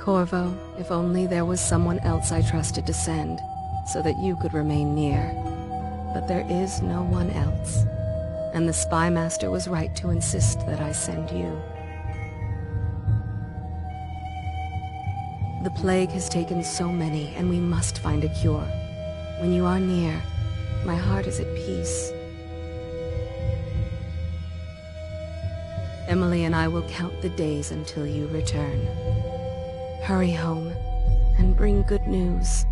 Corvo, if only there was someone else I trusted to send, so that you could remain near. But there is no one else, and the Spy Master was right to insist that I send you. The plague has taken so many, and we must find a cure. When you are near, my heart is at peace. Emily and I will count the days until you return. Hurry home, and bring good news.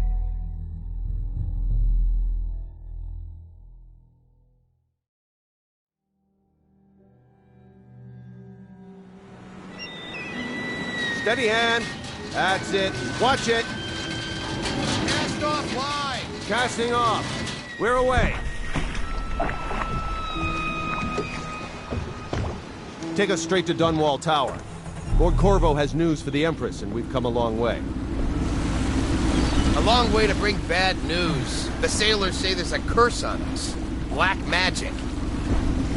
Steady hand. That's it. Watch it. Cast off line. Casting off. We're away. Take us straight to Dunwall Tower. Lord Corvo has news for the Empress, and we've come a long way. A long way to bring bad news. The sailors say there's a curse on us. Black magic.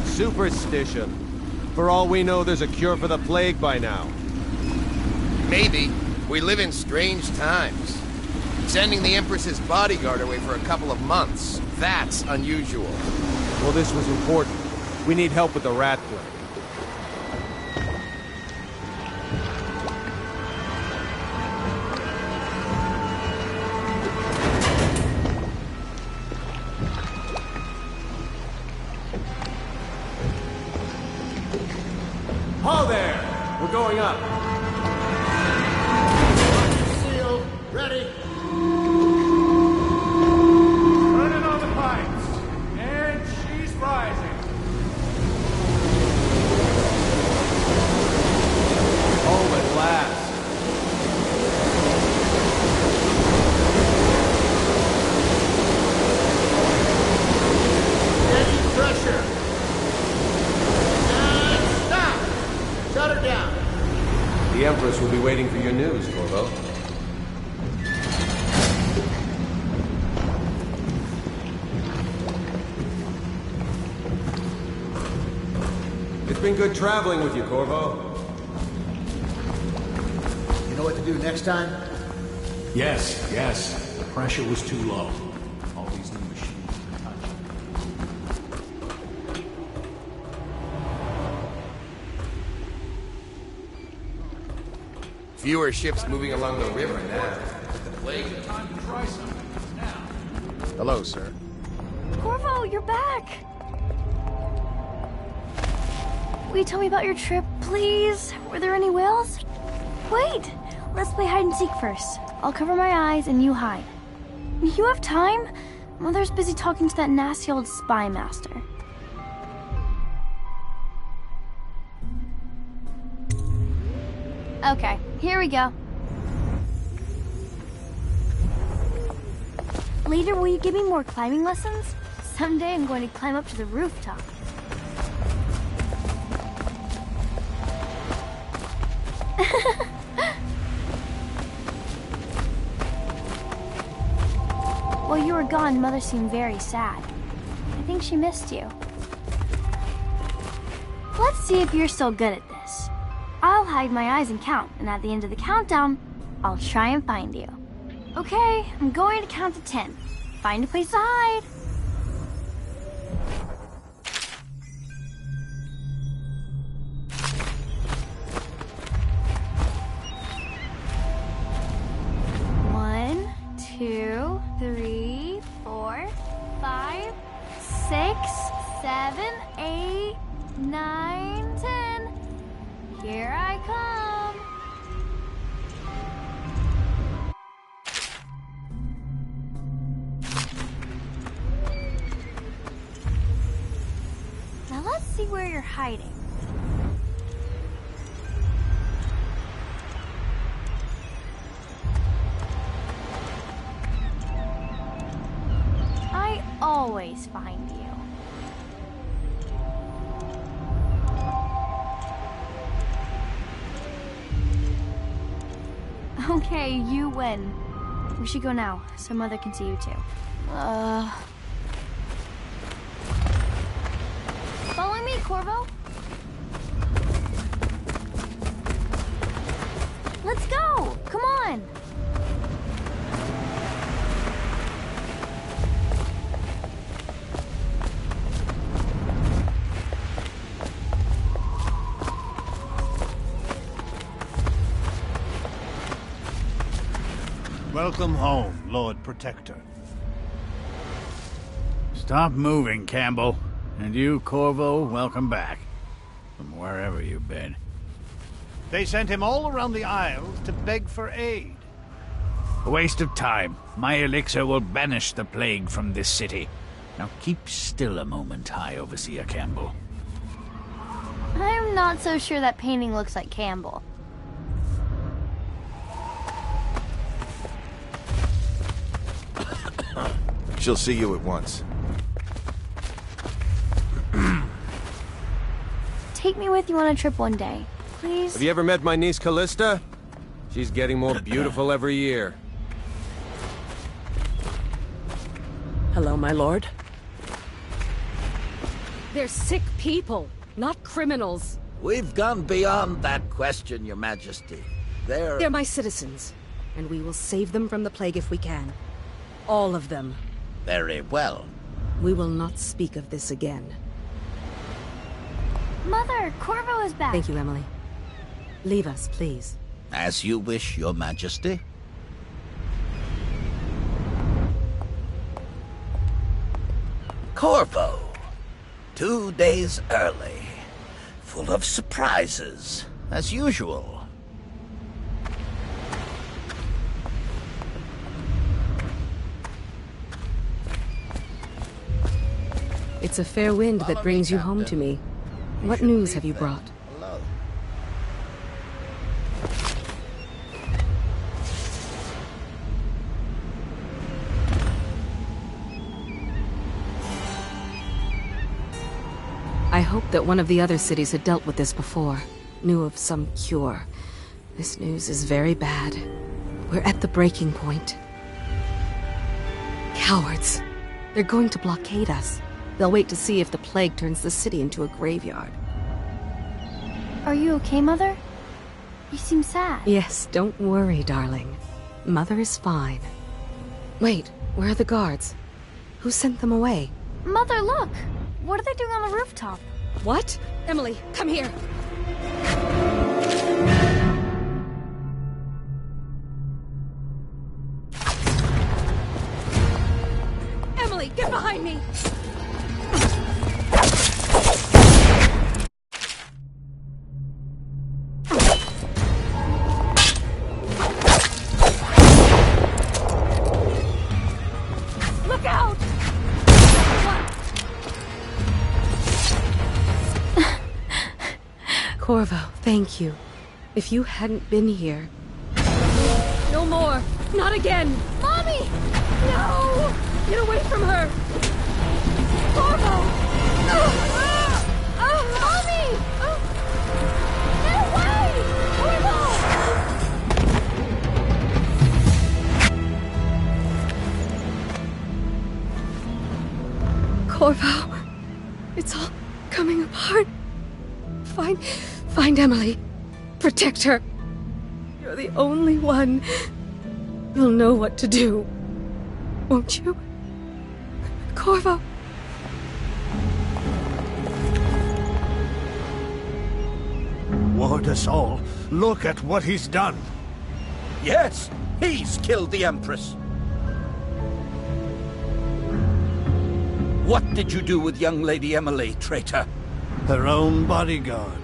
Superstition. For all we know, there's a cure for the plague by now. Maybe. We live in strange times. Sending the Empress's bodyguard away for a couple of months. That's unusual. Well, this was important. We need help with the rat plague. Ho there! We're going up. Sealed. Ready. Turning on the pipes. And she's rising. Home at last. Steady pressure. And stop. Shut her down. The Empress will be waiting for your news, Corvo. It's been good traveling with you, Corvo. You know what to do next time? Yes, yes. The pressure was too low. All these new machines were touching. Fewer ships moving along the river now. The plague. Time to try something. Now. Hello, sir. Corvo, you're back! Will you tell me about your trip, please? Were there any whales? Wait! Let's play hide and seek first. I'll cover my eyes and you hide. You have time? Mother's busy talking to that nasty old spy master. Okay, here we go. Later, will you give me more climbing lessons? Someday I'm going to climb up to the rooftop. While you were gone, Mother seemed very sad. I think she missed you. Let's see if you're still good at this. I'll hide my eyes and count, and at the end of the countdown, I'll try and find you. Okay, I'm going to count to 10. Find a place to hide. One, 2, 3, 4, 5, 6, 7, 8, 9, 10. Here I come. Now let's see where you're hiding. I always find you. Okay, you win. We should go now, so Mother can see you too. Follow me, Corvo. Let's go! Come Welcome home, Lord Protector. Stop moving, Campbell. And you, Corvo, welcome back. From wherever you've been. They sent him all around the Isles to beg for aid. A waste of time. My elixir will banish the plague from this city. Now keep still a moment, High Overseer Campbell. I'm not so sure that painting looks like Campbell. She'll see you at once. Take me with you on a trip one day, please. Have you ever met my niece Callista? She's getting more beautiful every year. Hello, my lord. They're sick people, not criminals. We've gone beyond that question, Your Majesty. They're my citizens, and we will save them from the plague if we can. All of them. Very well. We will not speak of this again. Mother, Corvo is back. Thank you, Emily. Leave us, please. As you wish, Your Majesty. Corvo. 2 days early. Full of surprises, as usual. It's a fair wind that brings you home to me. What news have you brought? I hoped that one of the other cities had dealt with this before, knew of some cure. This news is very bad. We're at the breaking point. Cowards. They're going to blockade us. They'll wait to see if the plague turns the city into a graveyard. Are you okay, Mother? You seem sad. Yes, don't worry, darling. Mother is fine. Wait, where are the guards? Who sent them away? Mother, look! What are they doing on the rooftop? What? Emily, come here! Emily, get behind me! Look out! Corvo, thank you. If you hadn't been here... No more! Not again! Mommy! No! Get away from her! Corvo! Mommy! Get away! Corvo! Corvo! It's all coming apart. Find Emily. Protect her. You're the only one. You'll know what to do. Won't you? Corvo. Ward us all. Look at what he's done. Yes, he's killed the Empress. What did you do with young Lady Emily, traitor? Her own bodyguard.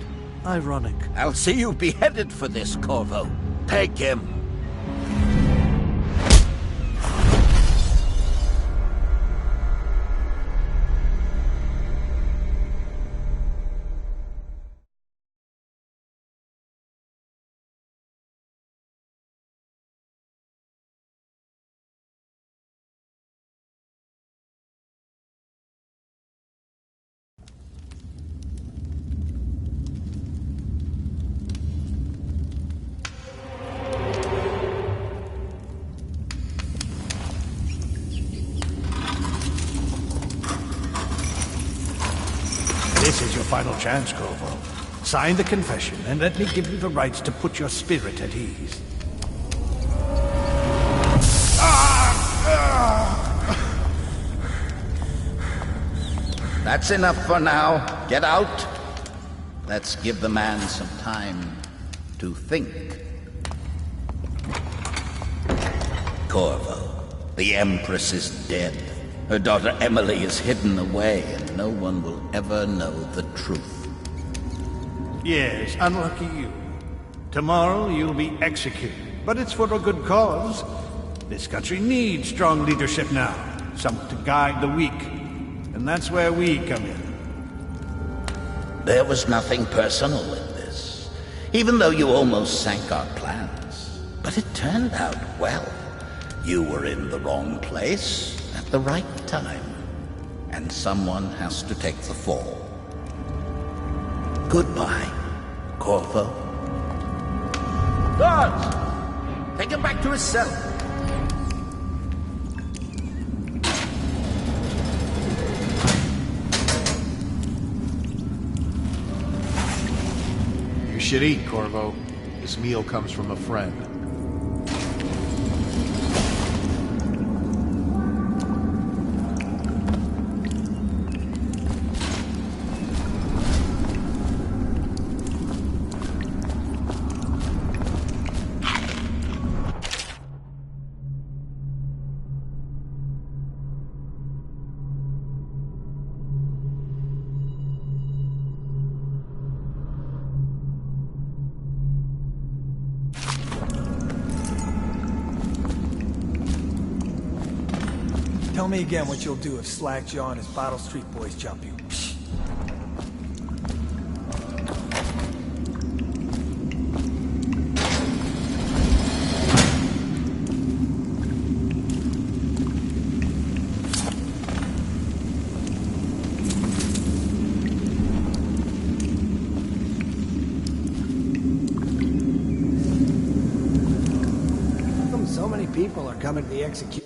Ironic. I'll see you beheaded for this, Corvo. Take him. This is your final chance, Corvo. Sign the confession, and let me give you the rights to put your spirit at ease. That's enough for now. Get out. Let's give the man some time to think. Corvo, the Empress is dead. Her daughter Emily is hidden away, and no one will ever know the truth. Yes, unlucky you. Tomorrow you'll be executed, but it's for a good cause. This country needs strong leadership now, someone to guide the weak. And that's where we come in. There was nothing personal in this, even though you almost sank our plans. But it turned out well. You were in the wrong place at the right time, and someone has to take the fall. Goodbye, Corvo. Guards! Take him back to his cell. You should eat, Corvo. This meal comes from a friend. Tell me again what you'll do if Slackjaw and his Bottle Street boys jump you. How come so many people are coming to the execution?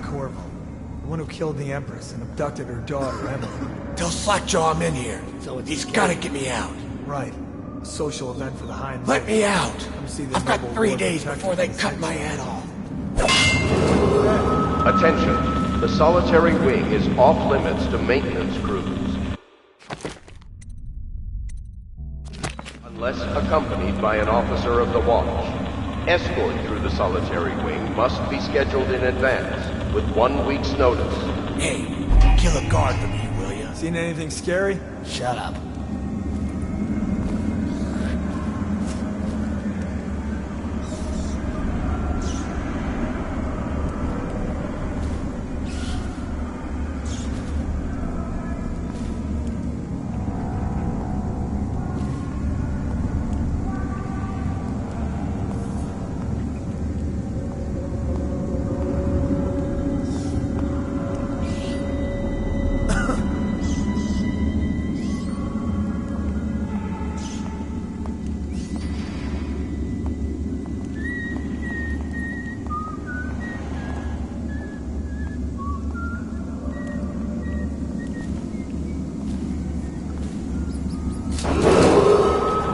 Corvo, the one who killed the Empress and abducted her daughter, Emily. Tell Slackjaw I'm in here. So he's gotta get me out. Right. A social event for the high and Let me out! Come see this I've got noble 3 lord days protector before they of the cut city. my head off. Attention. The solitary wing is off limits to maintenance crews. Unless accompanied by an officer of the watch. Escort through the solitary wing must be scheduled in advance, with 1 week's notice. Hey, kill a guard for me, will ya? Seen anything scary? Shut up.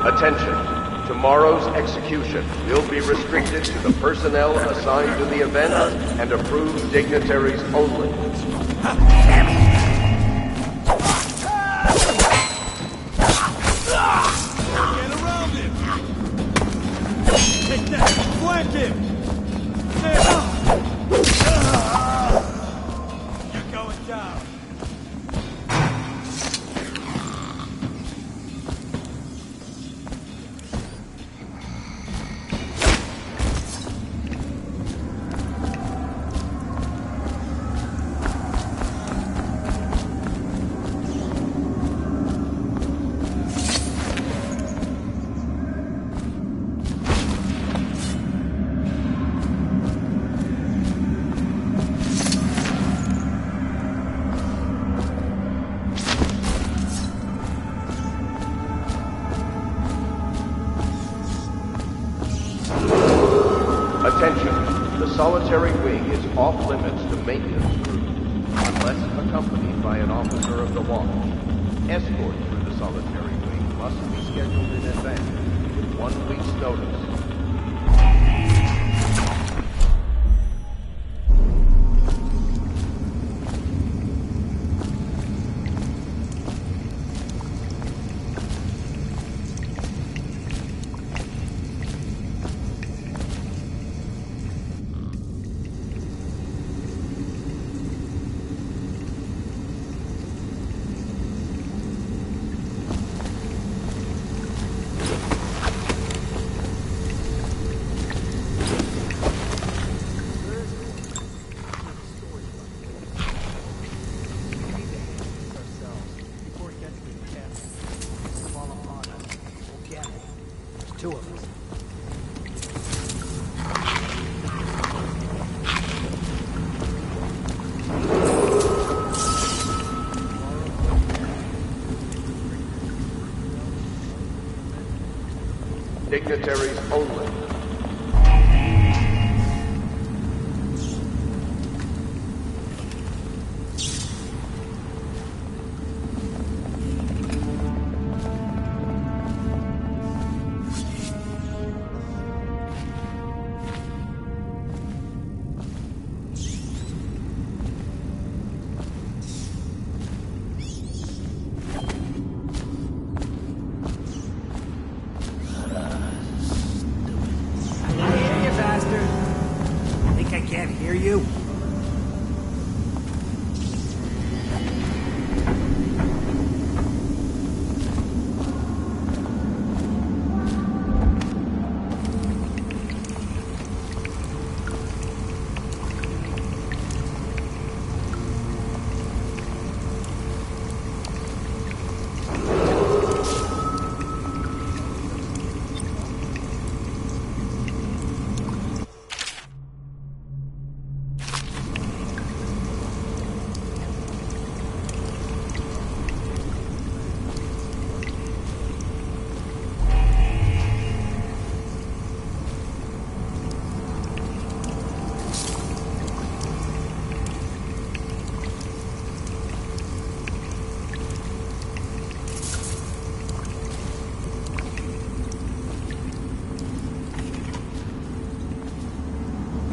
Attention. Tomorrow's execution will be restricted to the personnel assigned to the event and approved dignitaries only. Get around him! Take that! Flank him! You're going down. Attention. The solitary wing is off limits to maintenance crews, unless accompanied by an officer of the watch. Escort through the solitary wing must be scheduled in advance, with 1 week's notice. Dignitaries only.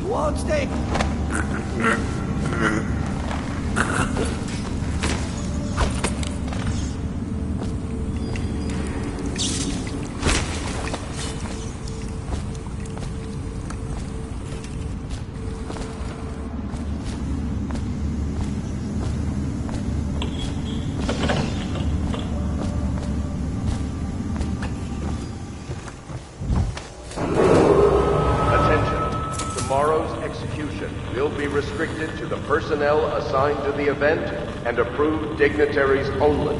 Won't stay. Restricted to the personnel assigned to the event and approved dignitaries only.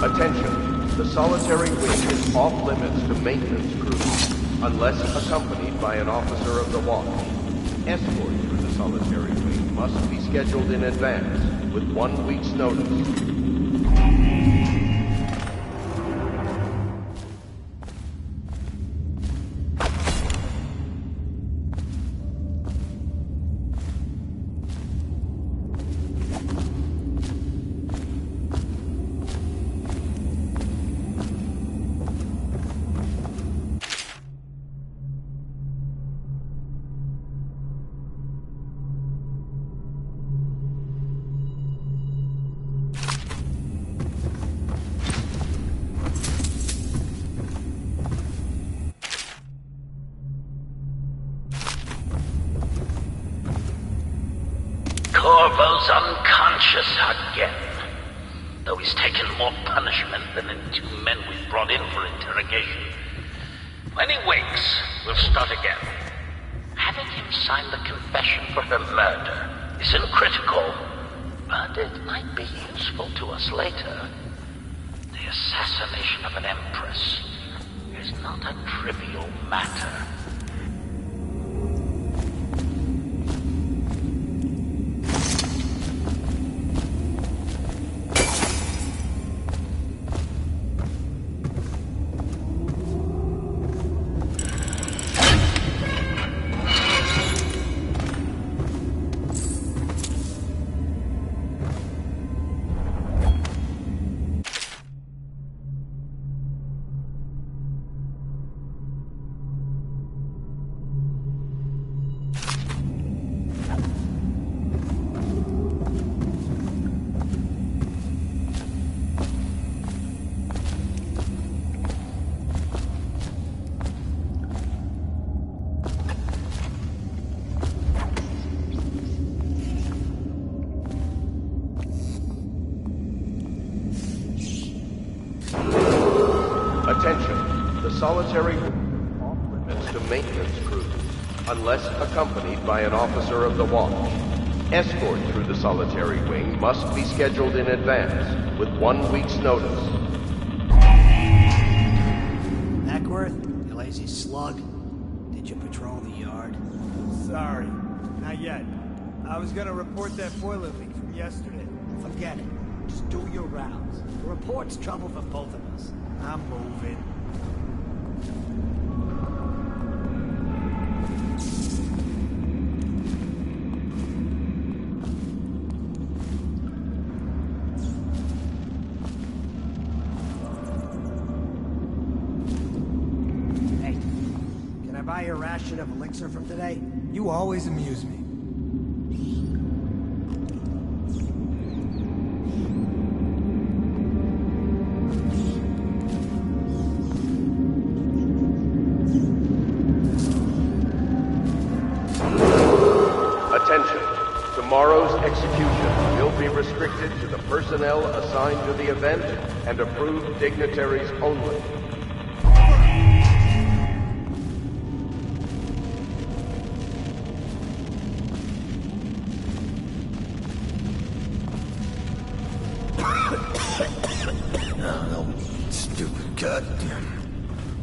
Attention, the solitary wing is off limits to maintenance crews, unless accompanied by an officer of the watch. Escort for the solitary wing must be scheduled in advance, with 1 week's notice. Corvo's unconscious again. Though he's taken more punishment than the 2 men we've brought in for interrogation. When he wakes, we'll start again. Having him sign the confession for her murder isn't critical, but it might be useful to us later. The assassination of an empress is not a trivial matter. The solitary off limits to maintenance crews, unless accompanied by an officer of the watch. Escort through the solitary wing must be scheduled in advance, with 1 week's notice. Ackworth, you lazy slug. Did you patrol the yard? Sorry, not yet. I was gonna report that boiler leak from yesterday. Forget it. Just do your rounds. The report's trouble for both of us. I'm moving. Hey, can I buy a ration of elixir from today? You always amuse me. Attention. Tomorrow's execution will be restricted to the personnel assigned to the event and approved dignitaries only. Stupid goddamn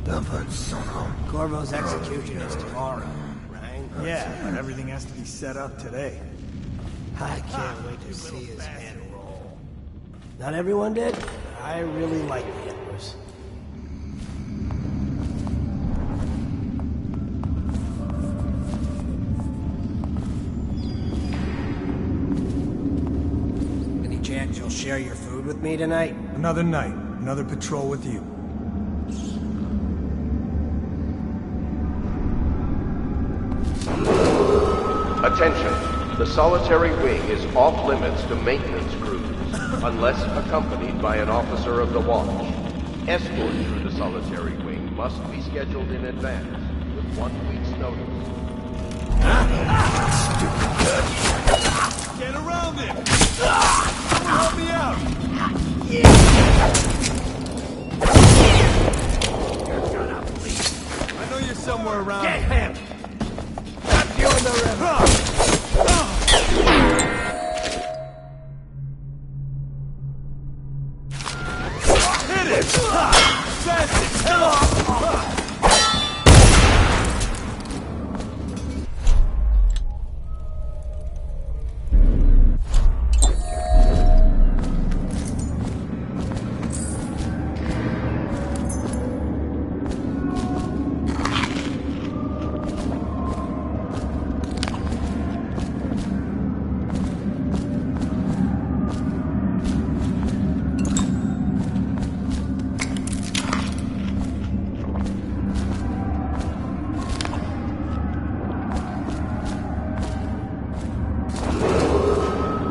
dumb son. Corvo's execution is tomorrow, right? Yeah, but everything has to be set up today. I can't wait to see his head roll. Not everyone did. I really like the Empress. Any chance you'll share your food with me tonight? Another night, another patrol with you. Attention. The solitary wing is off limits to maintenance crews, unless accompanied by an officer of the watch. Escort through the solitary wing must be scheduled in advance, with 1 week's notice. Get around him! Help me out! You're gonna bleed. I know you're somewhere around. Get him! Got you in the river! Hit it! Send it! Help!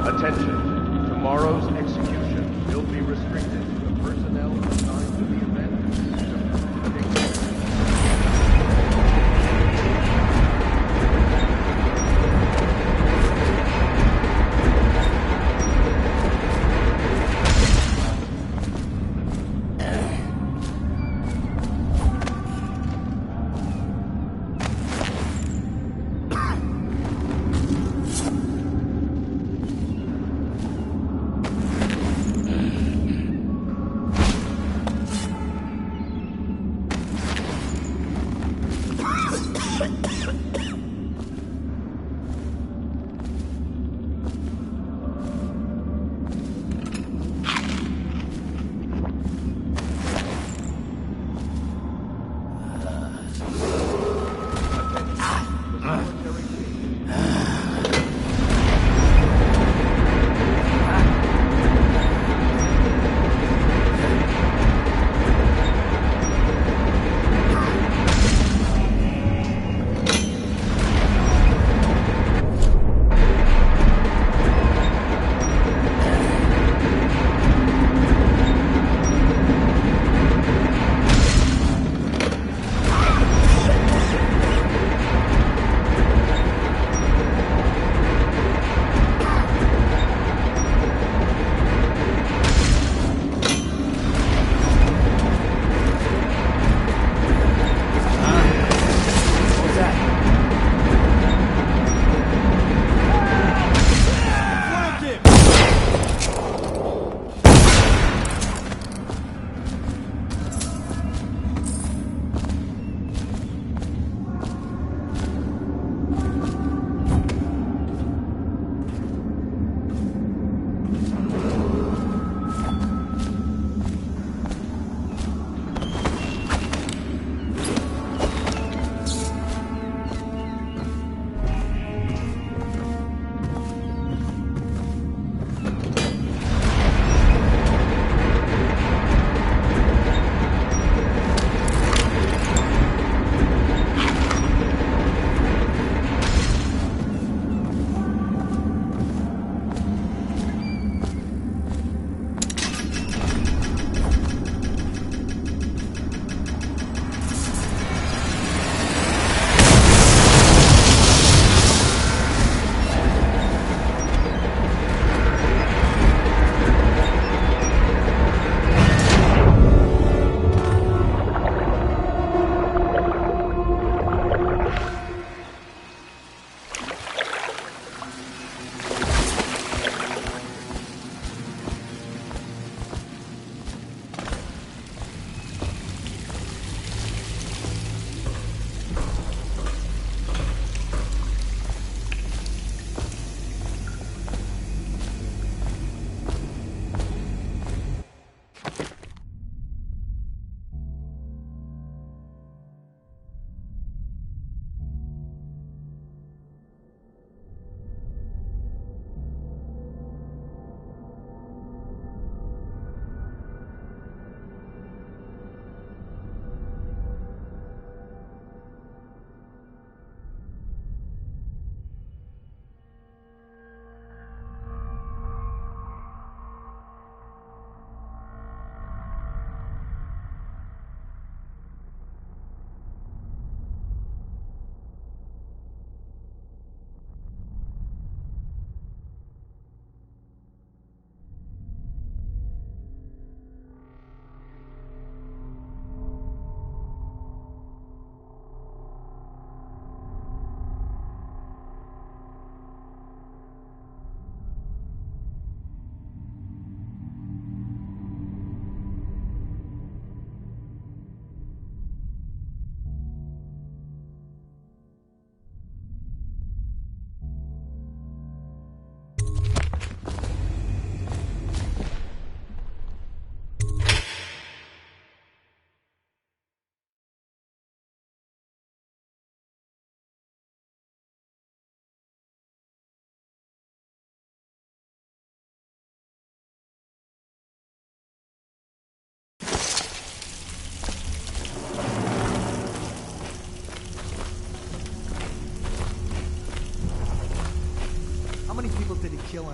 Attention. Tomorrow's execution will be restricted to the personnel assigned to the event and approved dignitaries.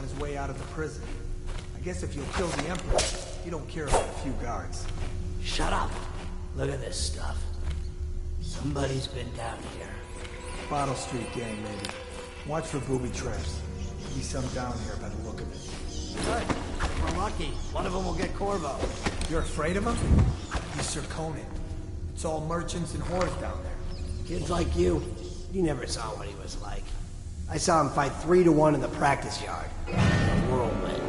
his way out of the prison. I guess if you'll kill the Empress, you don't care about a few guards. Shut up. Look at this stuff. Somebody's been down here. Bottle Street gang, maybe. Watch for booby traps. Be some down here by the look of it. Good. We're lucky. One of them will get Corvo. You're afraid of him? He's Sir Conan. It's all merchants and whores down there. Kids like you never saw what he was like. I saw him fight 3-1 in the practice yard. A whirlwind.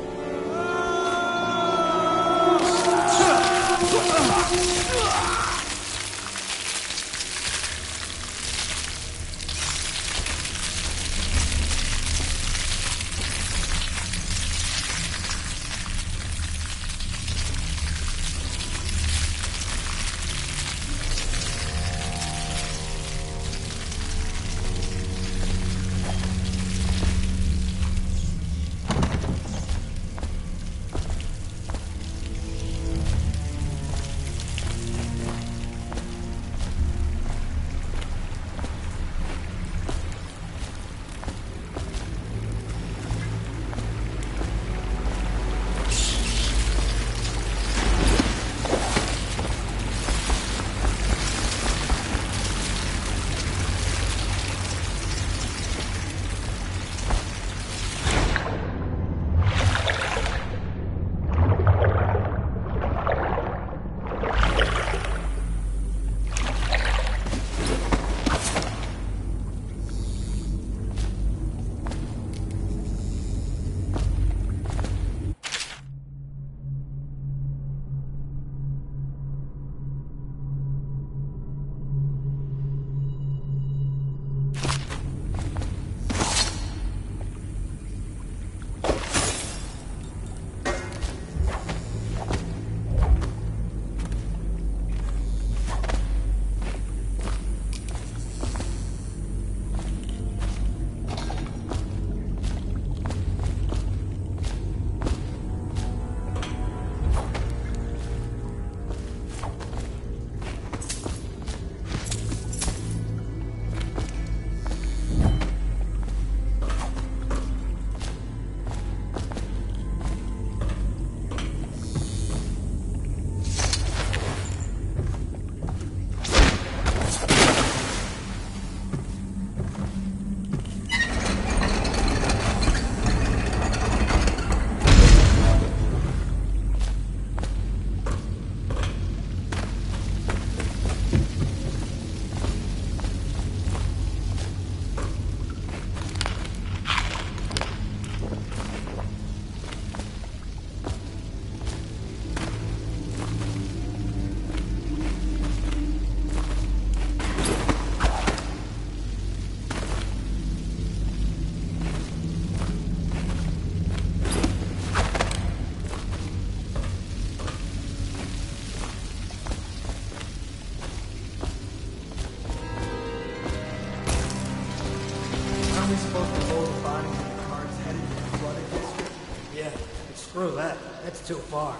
Screw that. That's too far.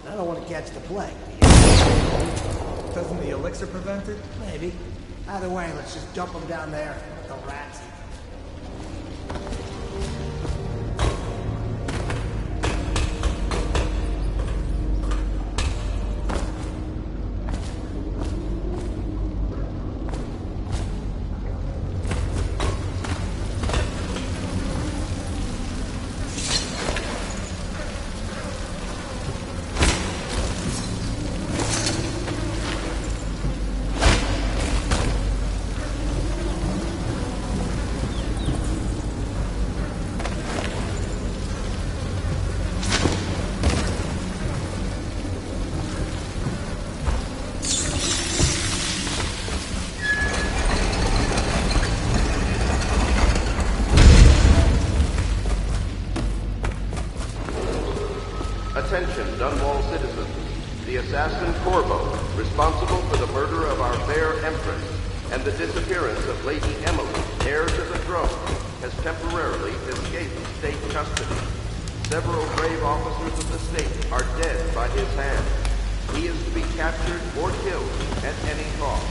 I don't want to catch the plague. Doesn't the elixir prevent it? Maybe. Either way, let's just dump them down there. Let the rats eat them. Attention, Dunwall citizens. The assassin Corvo, responsible for the murder of our fair Empress and the disappearance of Lady Emily, heir to the throne, has temporarily escaped state custody. Several brave officers of the state are dead by his hand. He is to be captured or killed at any cost.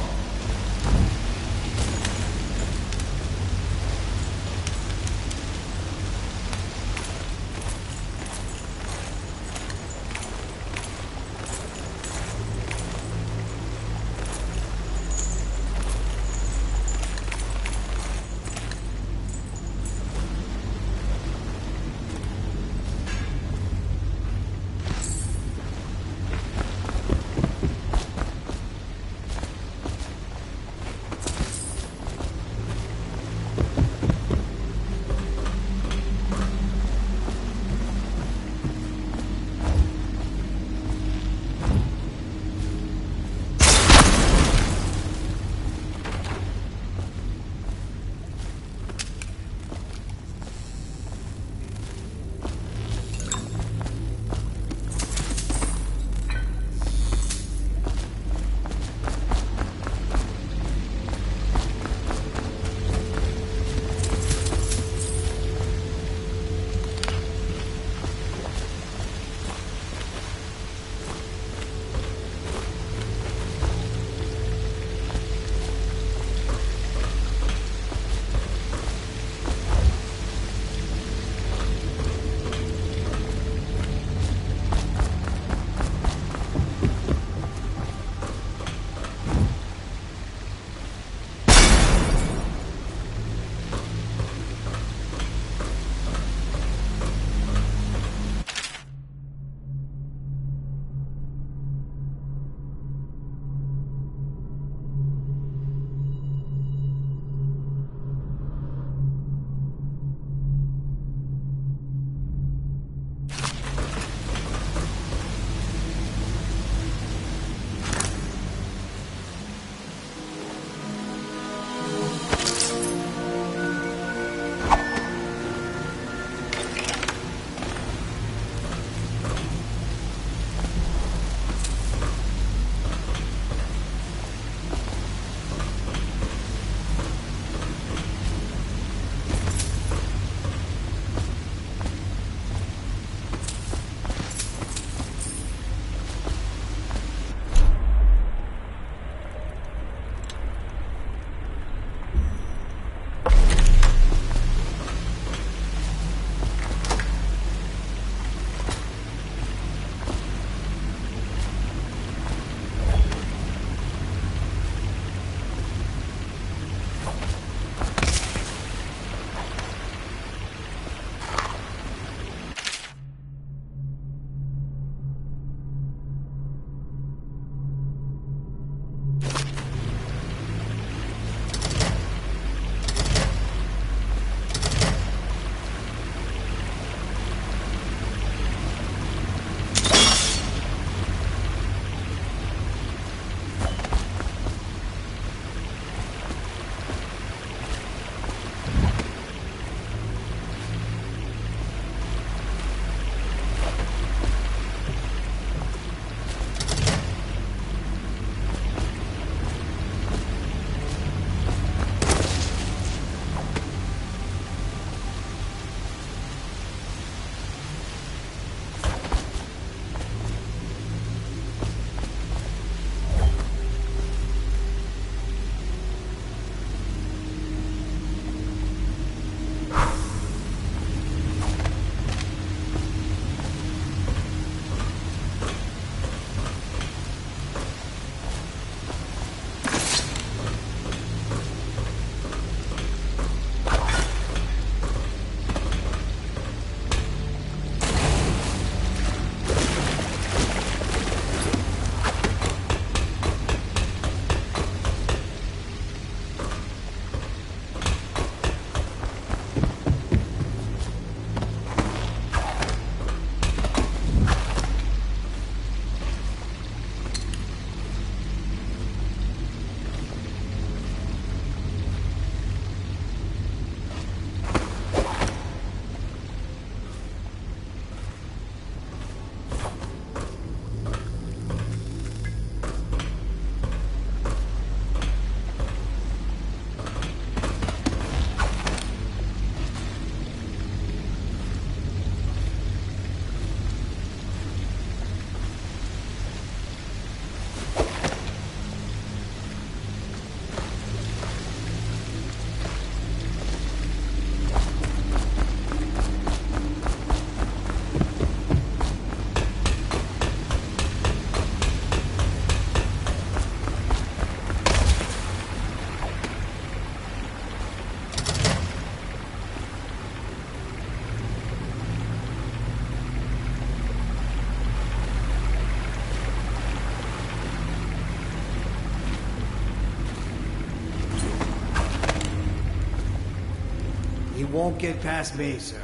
He won't get past me, sir.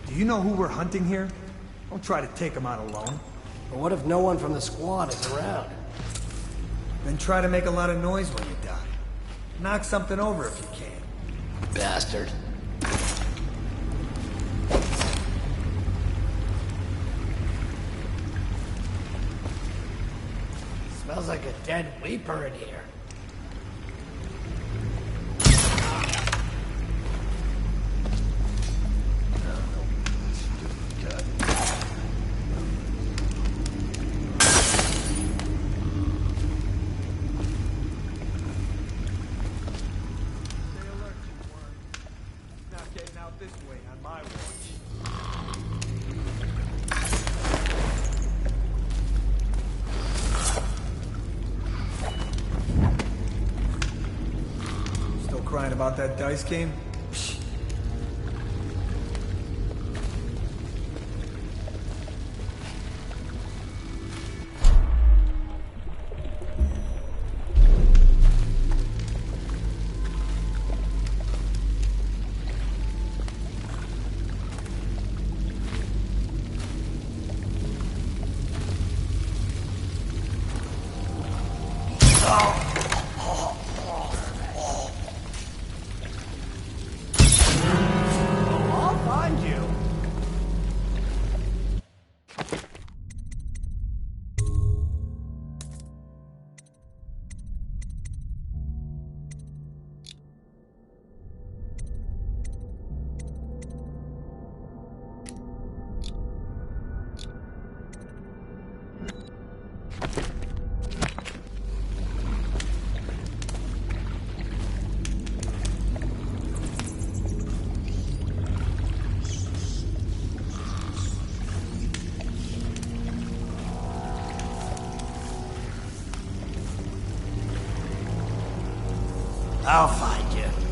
Do you know who we're hunting here? Don't try to take him out alone. But what if no one from the squad is around? Then try to make a lot of noise when you die. Knock something over if you can. Bastard. Smells like a dead Weeper in here. Crying about that dice game? I'll find you.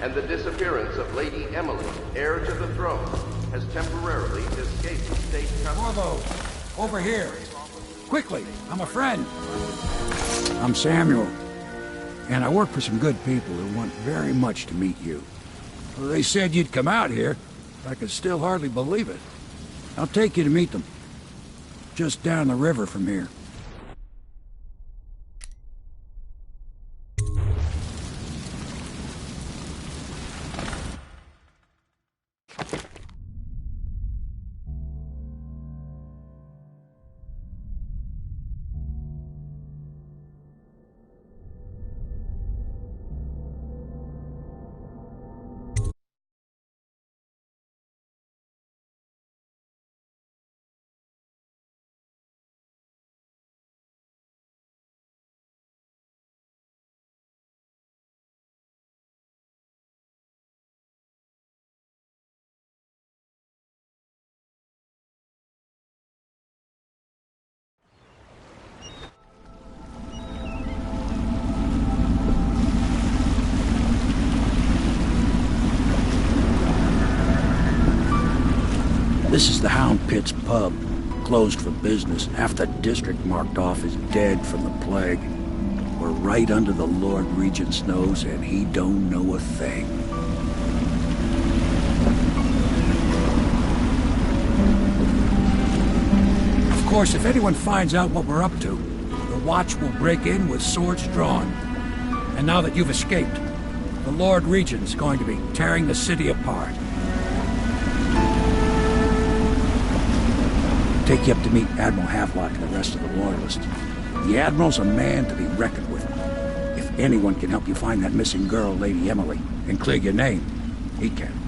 and the disappearance of Lady Emily, heir to the throne, has temporarily escaped state custody. Corvo, over here. Quickly, I'm a friend. I'm Samuel, and I work for some good people who want very much to meet you. Well, they said you'd come out here. I could still hardly believe it. I'll take you to meet them. Just down the river from here. This is the Hound Pit's pub. Closed for business. Half the district marked off as dead from the plague. We're right under the Lord Regent's nose, and he don't know a thing. Of course, if anyone finds out what we're up to, the Watch will break in with swords drawn. And now that you've escaped, the Lord Regent's going to be tearing the city apart. Take you up to meet Admiral Havelock and the rest of the Loyalists. The Admiral's a man to be reckoned with. If anyone can help you find that missing girl, Lady Emily, and clear your name, he can.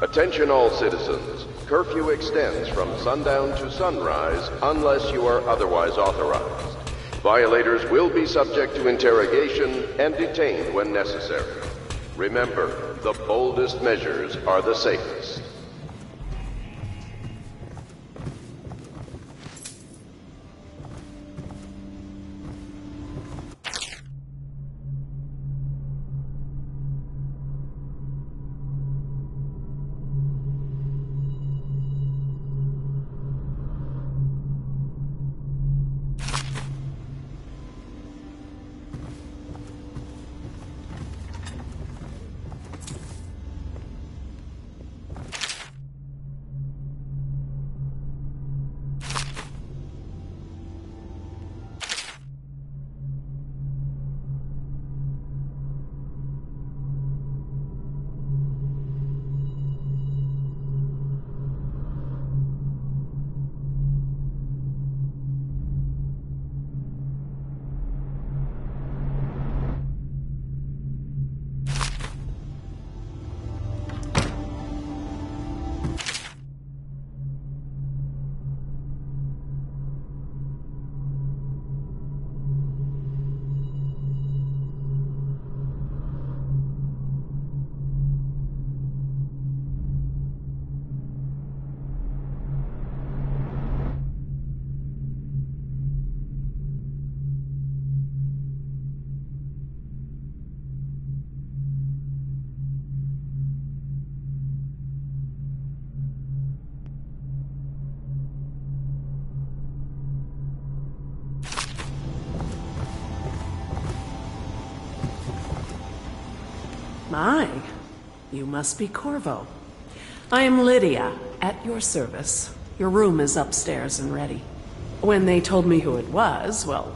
Attention all citizens. Curfew extends from sundown to sunrise unless you are otherwise authorized. Violators will be subject to interrogation and detained when necessary. Remember, the boldest measures are the safest. My, you must be Corvo. I am Lydia, at your service. Your room is upstairs and ready. When they told me who it was, well,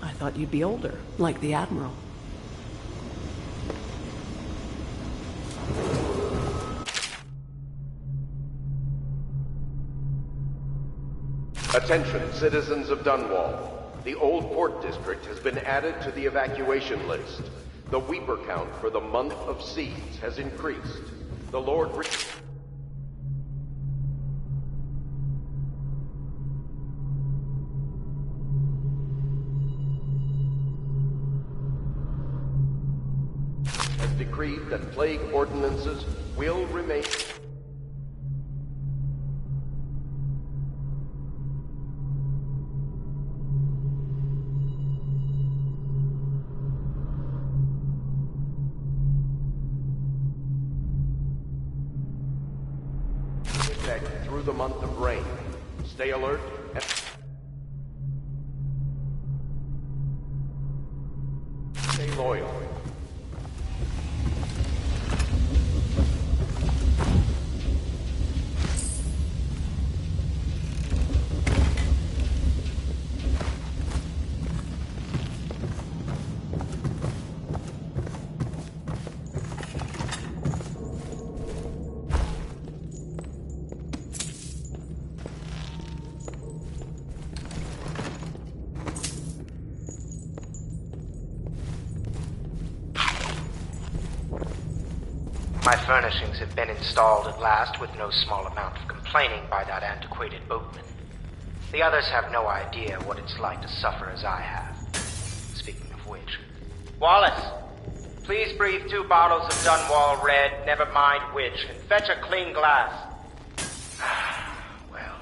I thought you'd be older, like the Admiral. Attention, citizens of Dunwall. The Old Port District has been added to the evacuation list. The Weeper count for the month of siege has increased. The Lord... has decreed that plague ordinances will remain... through the month of rain. Stay alert and... stay loyal. My furnishings have been installed at last with no small amount of complaining by that antiquated boatman. The others have no idea what it's like to suffer as I have. Speaking of which... Wallace! Please breathe 2 bottles of Dunwall Red, never mind which, and fetch a clean glass. Well,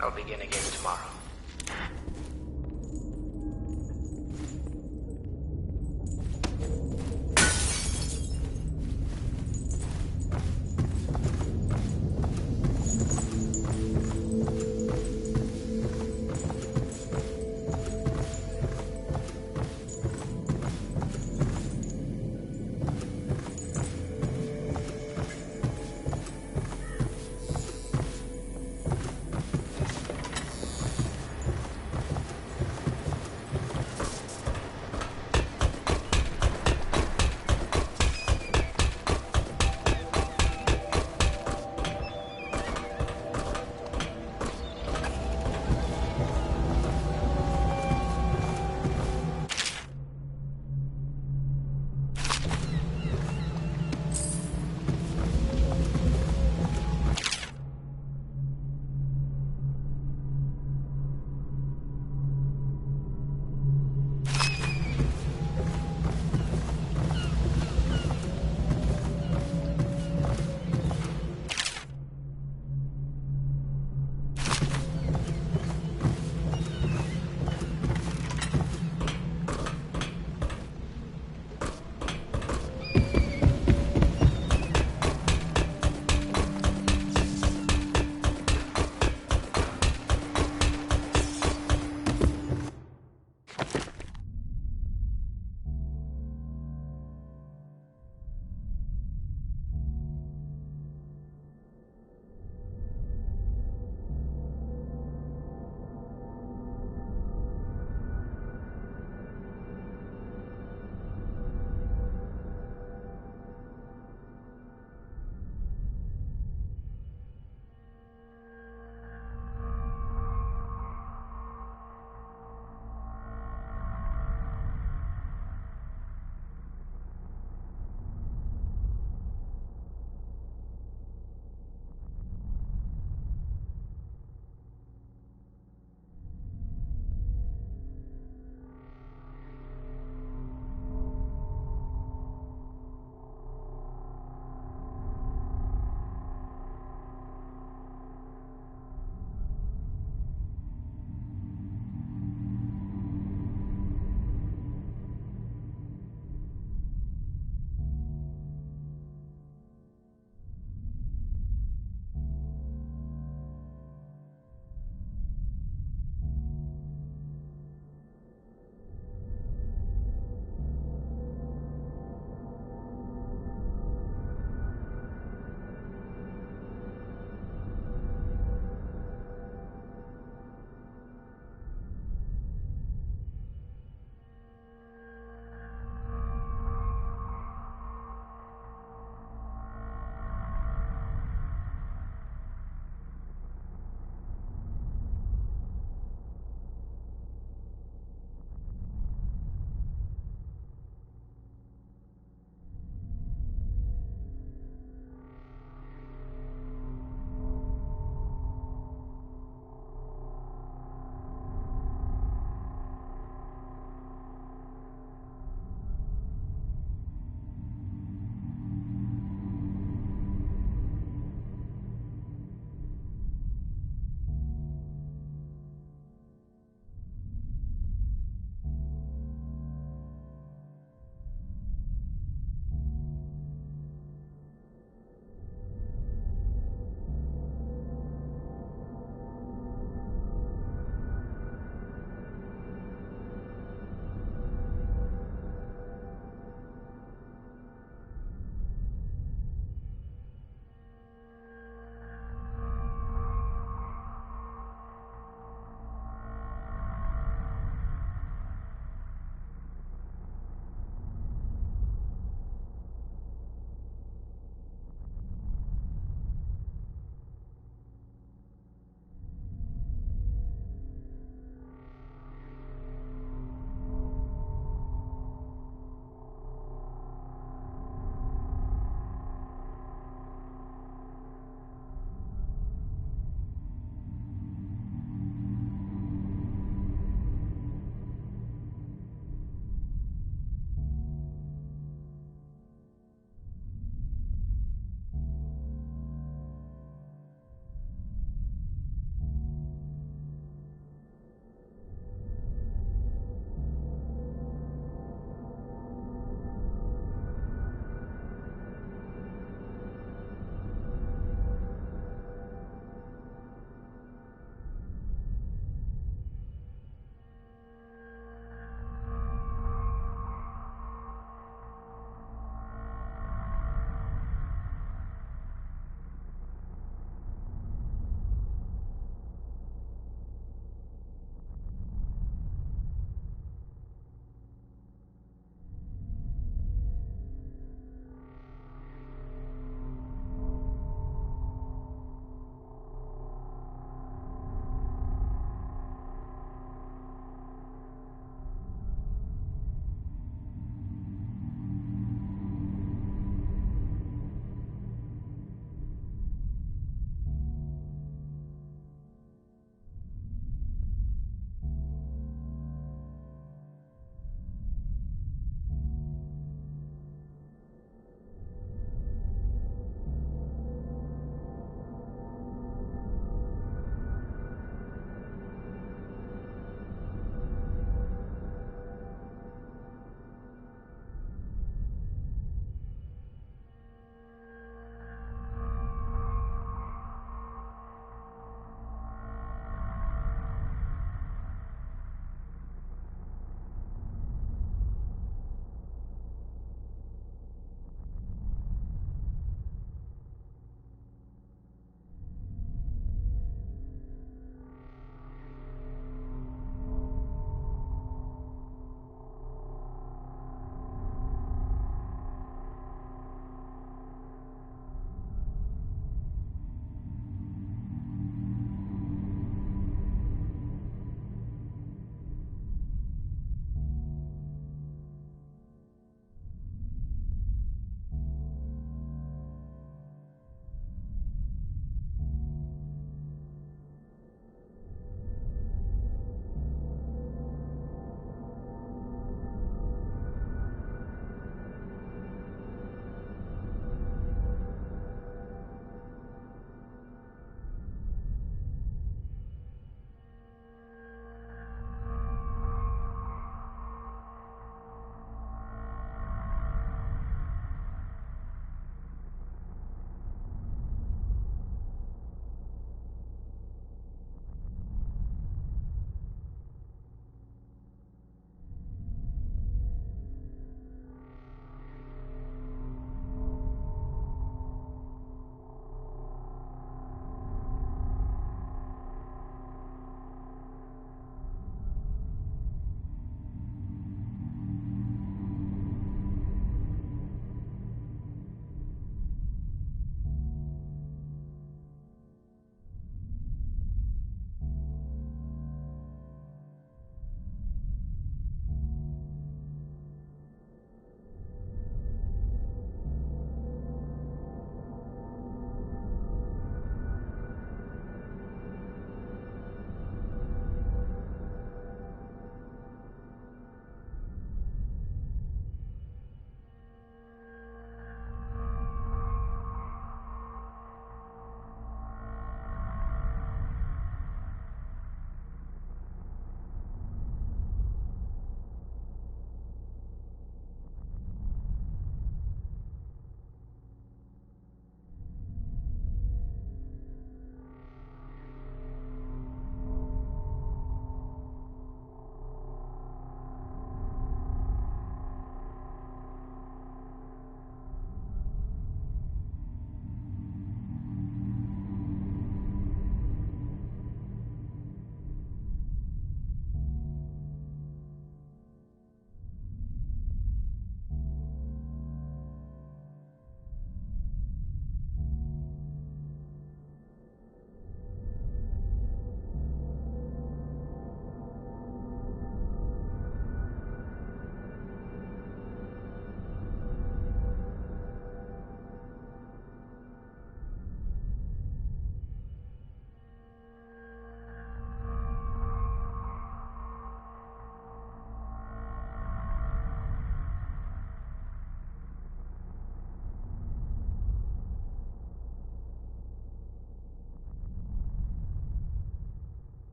I'll begin again tomorrow.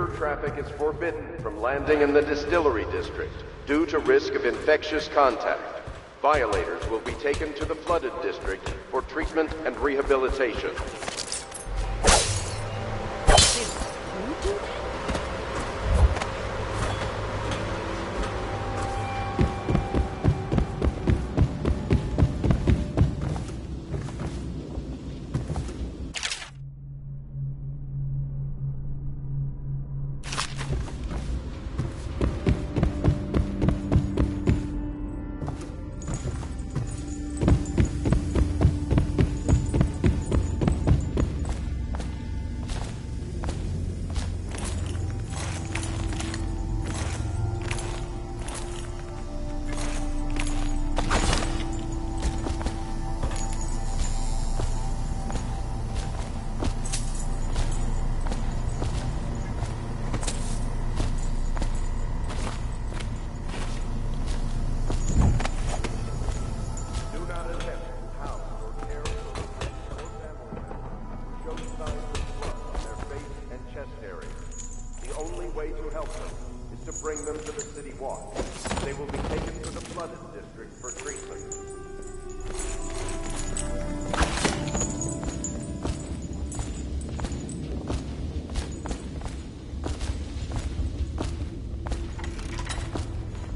River traffic is forbidden from landing in the distillery district due to risk of infectious contact. Violators will be taken to the flooded district for treatment and rehabilitation.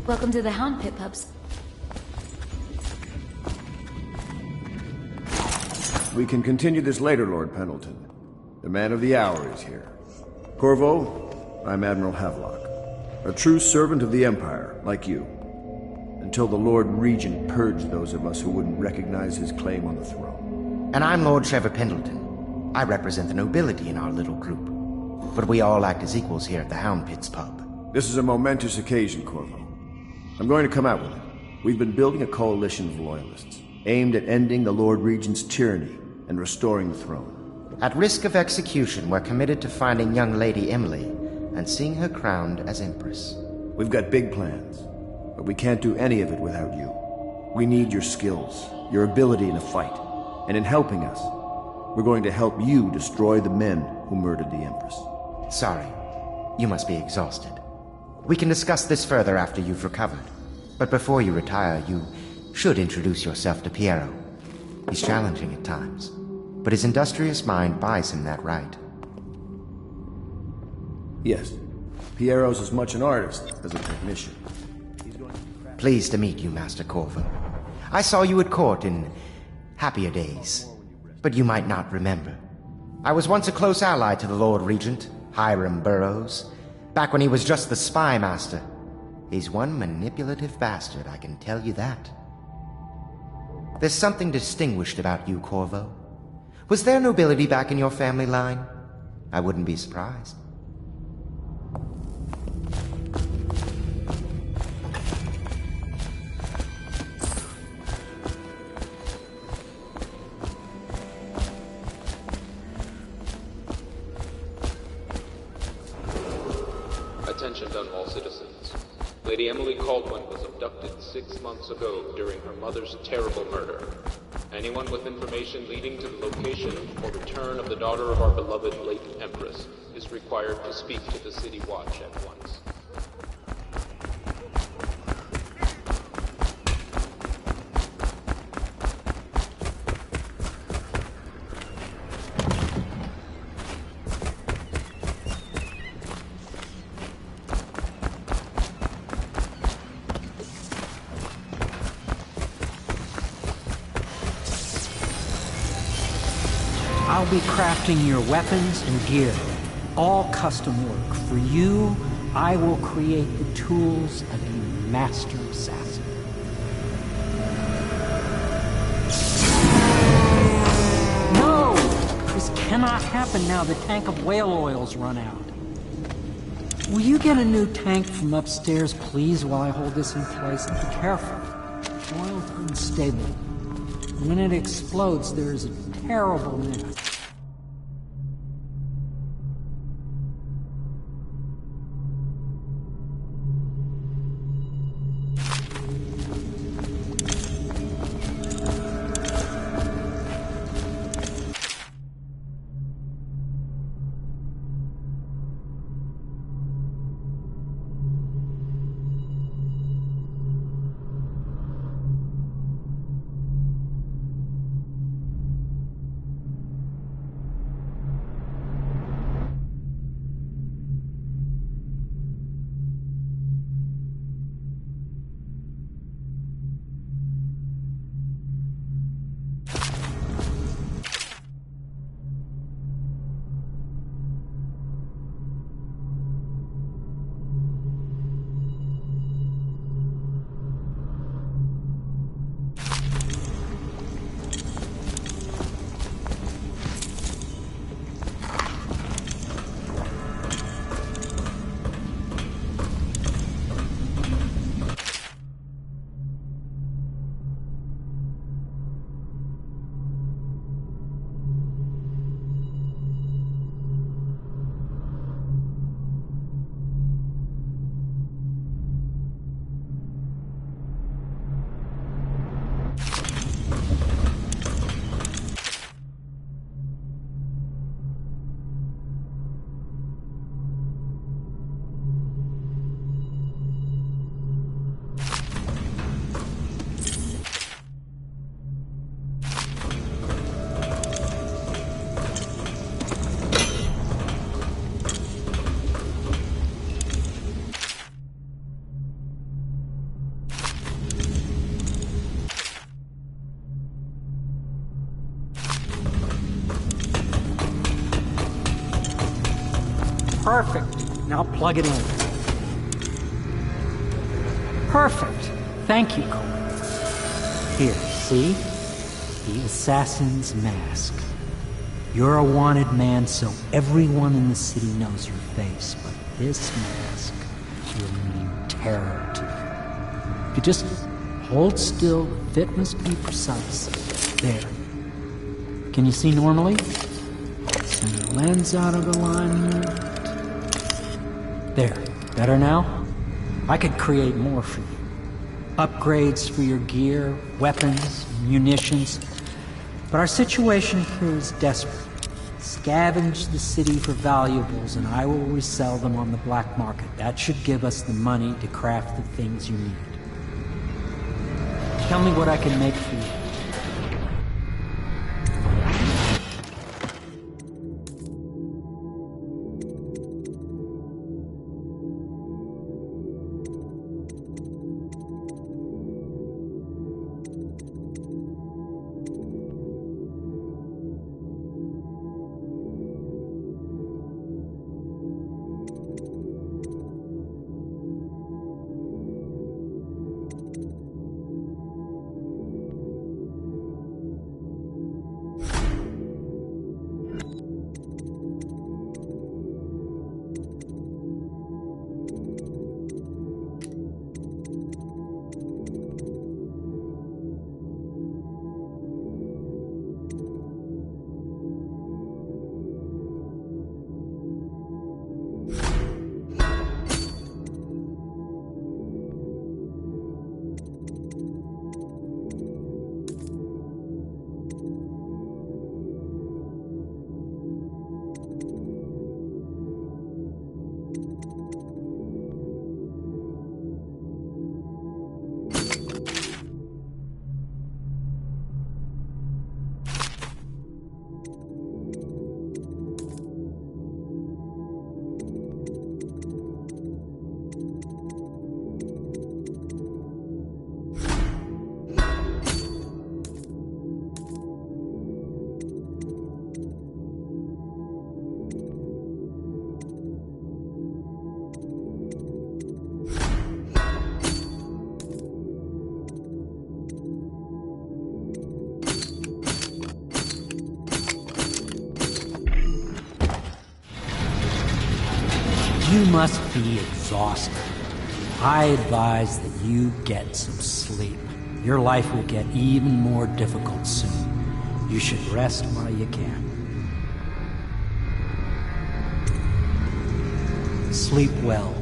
Welcome to the Hound Pit, pups. We can continue this later, Lord Pendleton. The man of the hour is here. Corvo, I'm Admiral Havelock. A true servant of the Empire, like you. Until the Lord Regent purged those of us who wouldn't recognize his claim on the throne. And I'm Lord Trevor Pendleton. I represent the nobility in our little group. But we all act as equals here at the Hound Pit's pub. This is a momentous occasion, Corvo. I'm going to come out with it. We've been building a coalition of loyalists, aimed at ending the Lord Regent's tyranny and restoring the throne. At risk of execution, we're committed to finding young Lady Emily and seeing her crowned as Empress. We've got big plans, but we can't do any of it without you. We need your skills, your ability in a fight, and in helping us, we're going to help you destroy the men who murdered the Empress. Sorry, you must be exhausted. We can discuss this further after you've recovered. But before you retire, you should introduce yourself to Piero. He's challenging at times, but his industrious mind buys him that right. Yes, Piero's as much an artist as a technician. Pleased to meet you, Master Corvo. I saw you at court in happier days, but you might not remember. I was once a close ally to the Lord Regent, Hiram Burroughs, back when he was just the spy master. He's one manipulative bastard, I can tell you that. There's something distinguished about you, Corvo. Was there nobility back in your family line? I wouldn't be surprised. Attention Dunwall citizens. Lady Emily Caldwell was abducted 6 months ago during her mother's terrible murder. Anyone with information leading to the location or return of the daughter of our beloved late Empress is required to speak to the City Watch at once. I'll be crafting your weapons and gear. All custom work. For you, I will create the tools of a master assassin. No! This cannot happen now. The tank of whale oil's run out. Will you get a new tank from upstairs, please, while I hold this in place? And be careful. Oil's unstable. When it explodes, there is a terrible mess. Perfect. Now plug it in. Perfect. Thank you, Cole. Here, see? The assassin's mask. You're a wanted man, so everyone in the city knows your face, but this mask will mean terror to you. If you just hold still, the fit must be precise. There. Can you see normally? Send the lens out of alignment. There. Better now? I could create more for you. Upgrades for your gear, weapons, munitions. But our situation proves desperate. Scavenge the city for valuables and I will resell them on the black market. That should give us the money to craft the things you need. Tell me what I can make for you. You must be exhausted. I advise that you get some sleep. Your life will get even more difficult soon. You should rest while you can. Sleep well.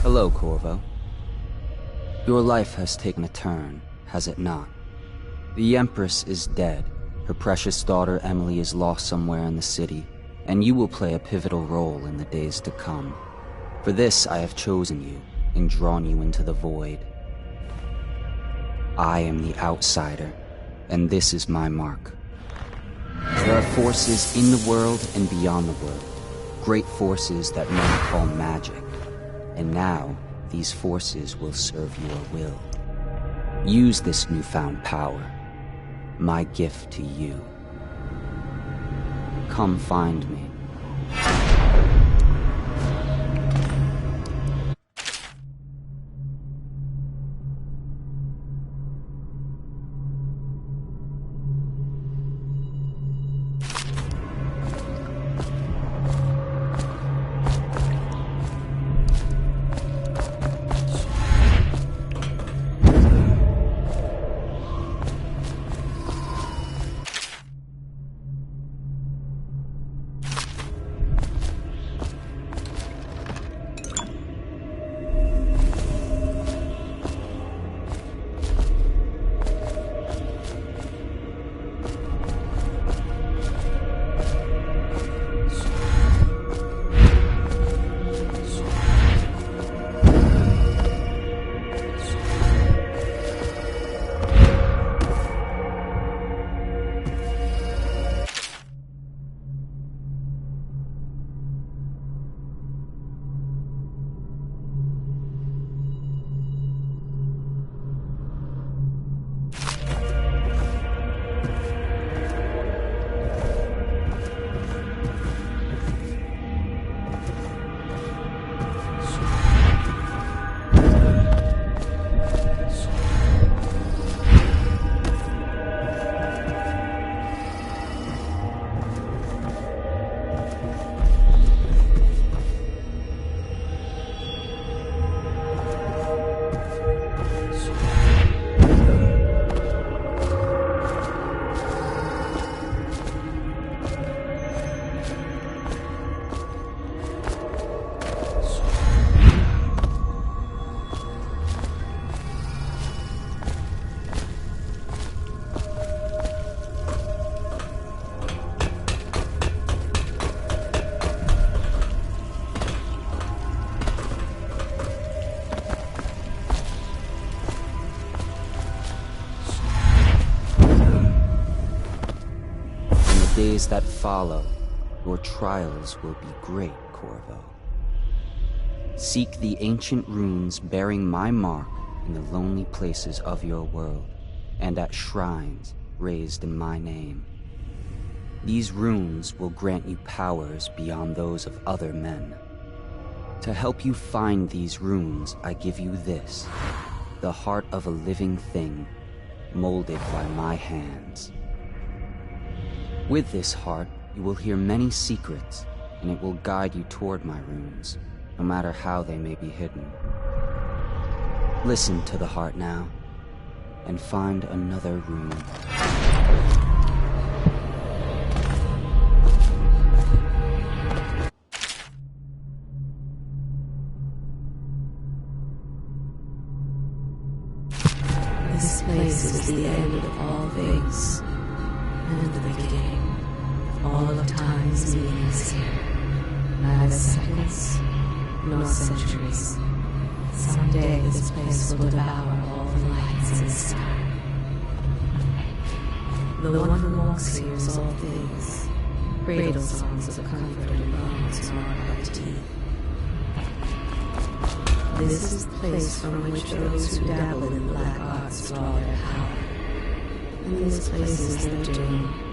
Hello, Corvo. Your life has taken a turn, has it not? The Empress is dead. Her precious daughter Emily is lost somewhere in the city, and you will play a pivotal role in the days to come. For this, I have chosen you and drawn you into the void. I am the outsider, and this is my mark. There are forces in the world and beyond the world, great forces that men call magic. And now, these forces will serve your will. Use this newfound power, my gift to you. Come find me. Days that follow, your trials will be great, Corvo. Seek the ancient runes bearing my mark in the lonely places of your world, and at shrines raised in my name. These runes will grant you powers beyond those of other men. To help you find these runes, I give you this, the heart of a living thing, molded by my hands. With this heart, you will hear many secrets, and it will guide you toward my runes, no matter how they may be hidden. Listen to the heart now, and find another rune. This place is the end of all things, and the beginning. All of time's meanings here. Neither seconds, nor centuries. Someday this place will devour all the lights in the sky. The one who walks here is all things. Cradle songs of comfort and bones marked by teeth. This is the place from which those who dabble in black arts draw their power. And this place is their doom.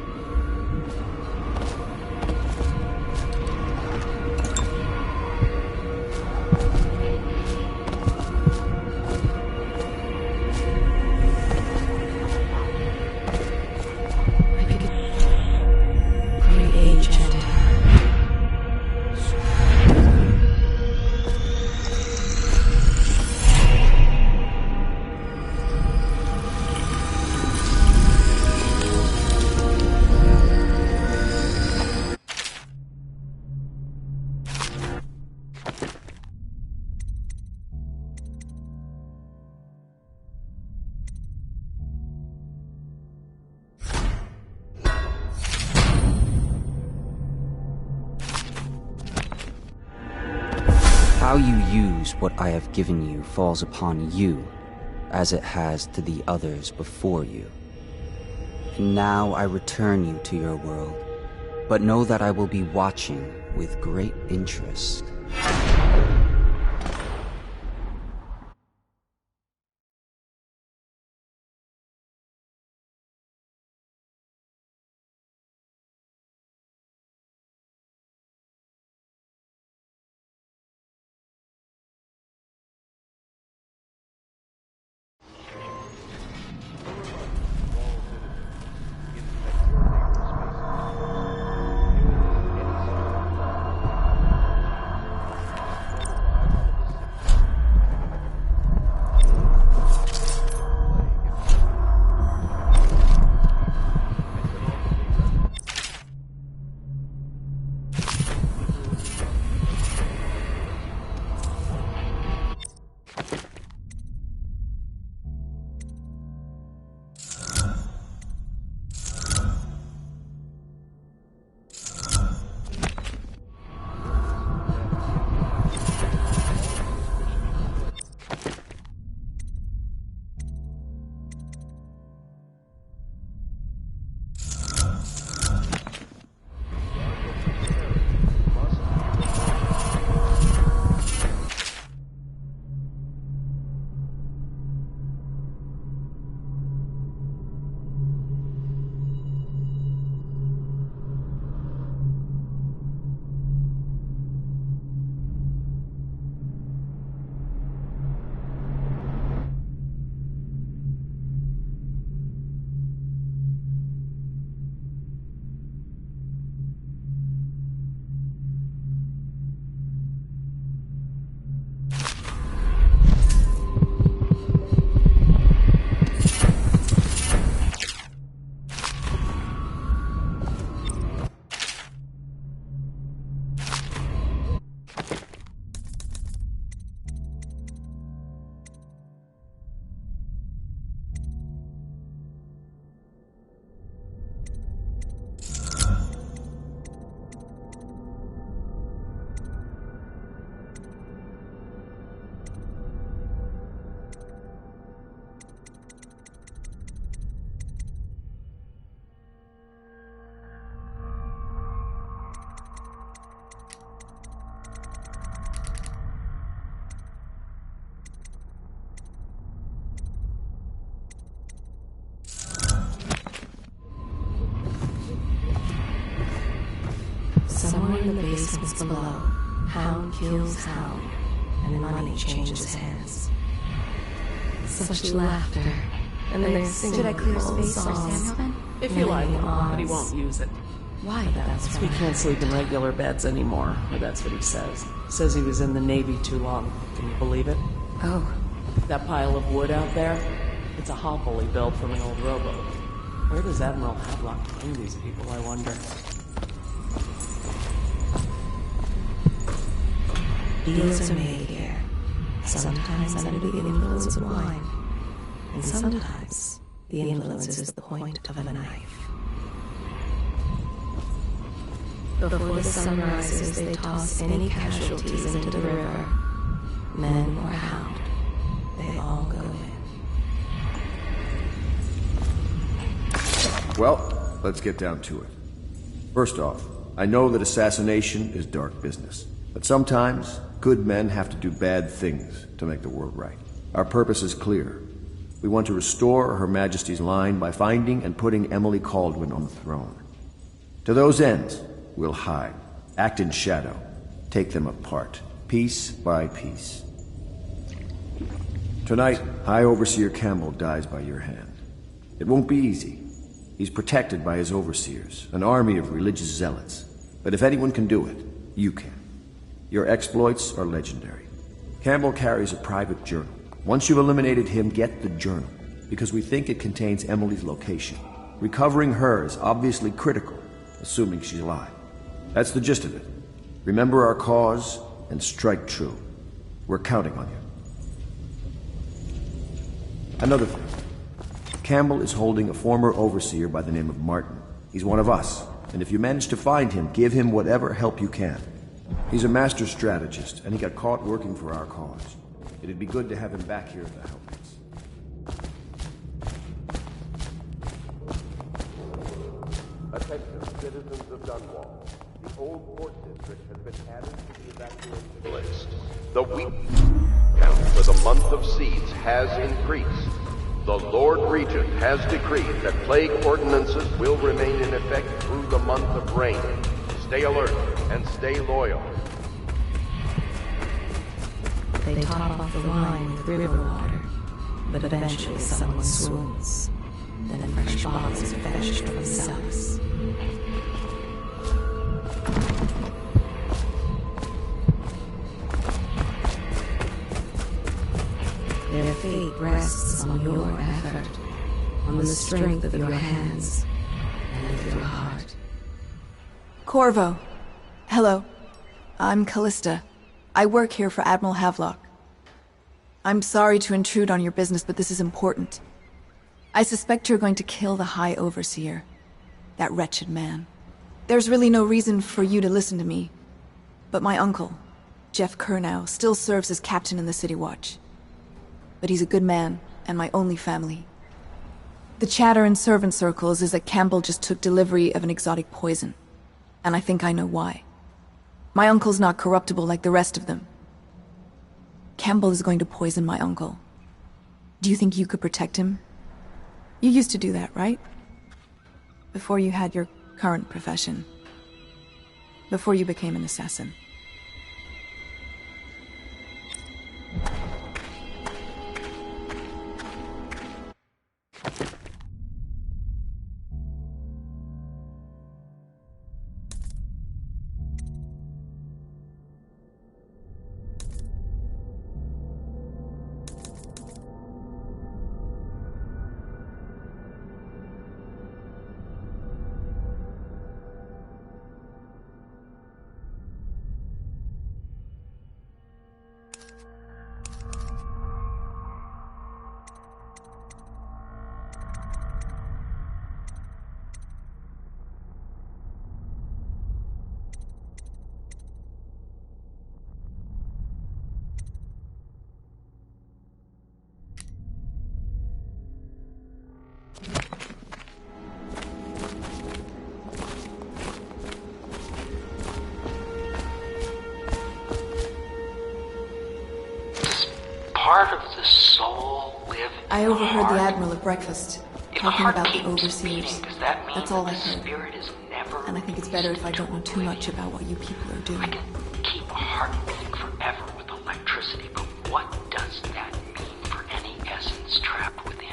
How you use what I have given you falls upon you, as it has to the others before you. And now I return you to your world, but know that I will be watching with great interest. somewhere in the basements below, hound kills hound, and money changes hands. Such laughter, and they sing. Should I clear old space for songs, Samuel then? If you like, naming but he odds. won't use it. Why? That's We right. can't sleep in regular beds anymore, or that's what he says. Says he was in the Navy too long. Can you believe it? Oh. That pile of wood out there? It's a hovel he built from an old rowboat. Where does Admiral Havelock find these people, I wonder? Deals are made here, sometimes under the influence of wine, and sometimes the influence is the point of a knife. Before the sun rises, they toss any casualties into the river. Men or hound, they all go in. Well, let's get down to it. First off, I know that assassination is dark business, but sometimes good men have to do bad things to make the world right. Our purpose is clear. We want to restore Her Majesty's line by finding and putting Emily Kaldwin on the throne. To those ends, we'll hide, act in shadow, take them apart, piece by piece. Tonight, High Overseer Campbell dies by your hand. It won't be easy. He's protected by his overseers, an army of religious zealots. But if anyone can do it, you can. Your exploits are legendary. Campbell carries a private journal. Once you've eliminated him, get the journal, because we think it contains Emily's location. Recovering her is obviously critical, assuming she's alive. That's the gist of it. Remember our cause and strike true. We're counting on you. Another thing. Campbell is holding a former overseer by the name of Martin. He's one of us, and if you manage to find him, give him whatever help you can. He's a master strategist, and he got caught working for our cause. It'd be good to have him back here to help us. Attention, citizens of Dunwall. The old port district has been added to the evacuation list. The week count for the month of seeds has increased. The Lord Regent has decreed that plague ordinances will remain in effect through the month of rain. Stay alert and stay loyal. They top off the wine with river water, but eventually someone swoons. Then fresh bottles are fetched from the cellars. Their fate rests on your effort, on the strength of your hands, and of your heart. Corvo. Hello. I'm Callista. I work here for Admiral Havelock. I'm sorry to intrude on your business, but this is important. I suspect you're going to kill the High Overseer. That wretched man. There's really no reason for you to listen to me. But my uncle, Jeff Kernow, still serves as captain in the City Watch. But he's a good man, and my only family. The chatter in servant circles is that Campbell just took delivery of an exotic poison. And I think I know why. My uncle's not corruptible like the rest of them. Campbell is going to poison my uncle. Do you think you could protect him? You used to do that, right? Before you had your current profession. Before you became an assassin. Part of the soul live in I the overheard heart. the Admiral at breakfast, If the talking heart about the keeps overseers. beating, does that mean That's all that I the heard. spirit is never and I think it's better if I don't know too much about what you people are doing. I can keep a heart beating forever with electricity, but what does that mean for any essence trapped within?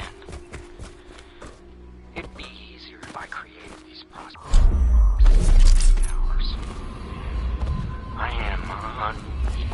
It'd be easier if I created these prospects in hours. I am uneasy.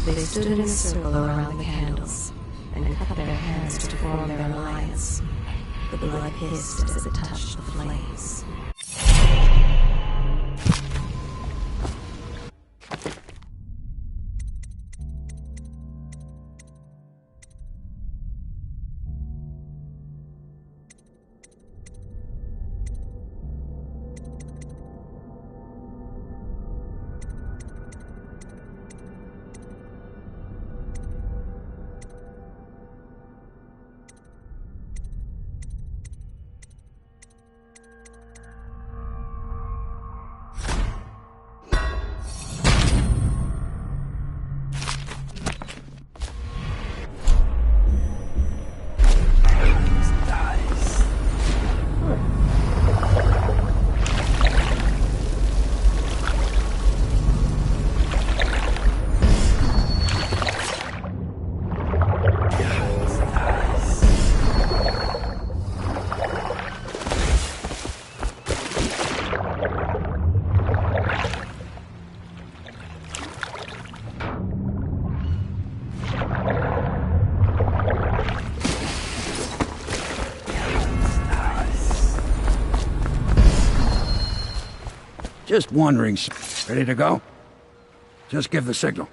They stood in a circle around the candles, and cut their hands to form their alliance. The blood hissed as it touched the flames. Just wondering. Ready to go? Just give the signal.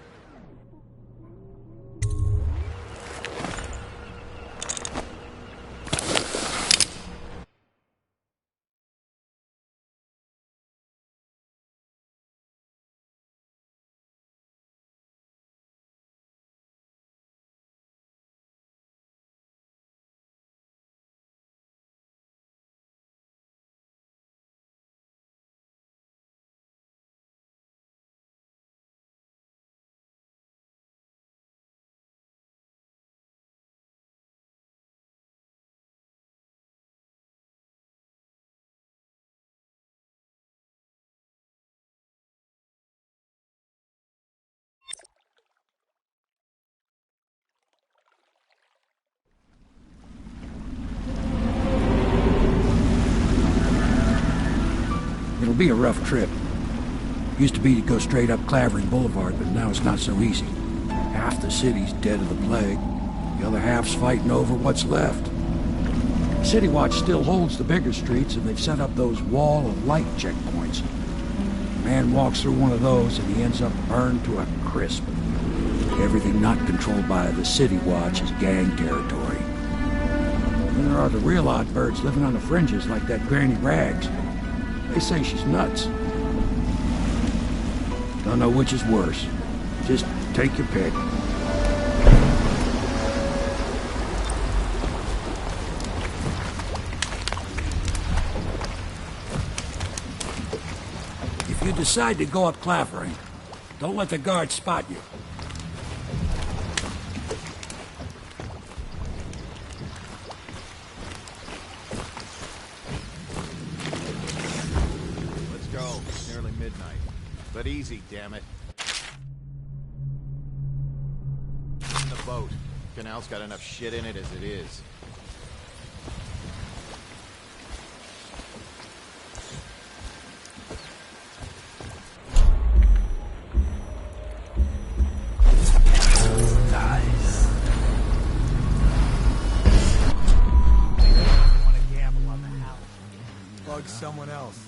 It'll be a rough trip. Used to be to go straight up Clavering Boulevard, but now it's not so easy. Half the city's dead of the plague. The other half's fighting over what's left. City Watch still holds the bigger streets, and they've set up those wall of light checkpoints. A man walks through one of those, and he ends up burned to a crisp. Everything not controlled by the City Watch is gang territory. Then there are the real odd birds living on the fringes like that Granny Rags. They say she's nuts. Don't know which is worse. Just take your pick. If you decide to go up Clavering, don't let the guards spot you. But easy, damn it. In the boat. Canal's got enough shit in it as it is. Nice. I don't want to gamble on the house. Bug someone else.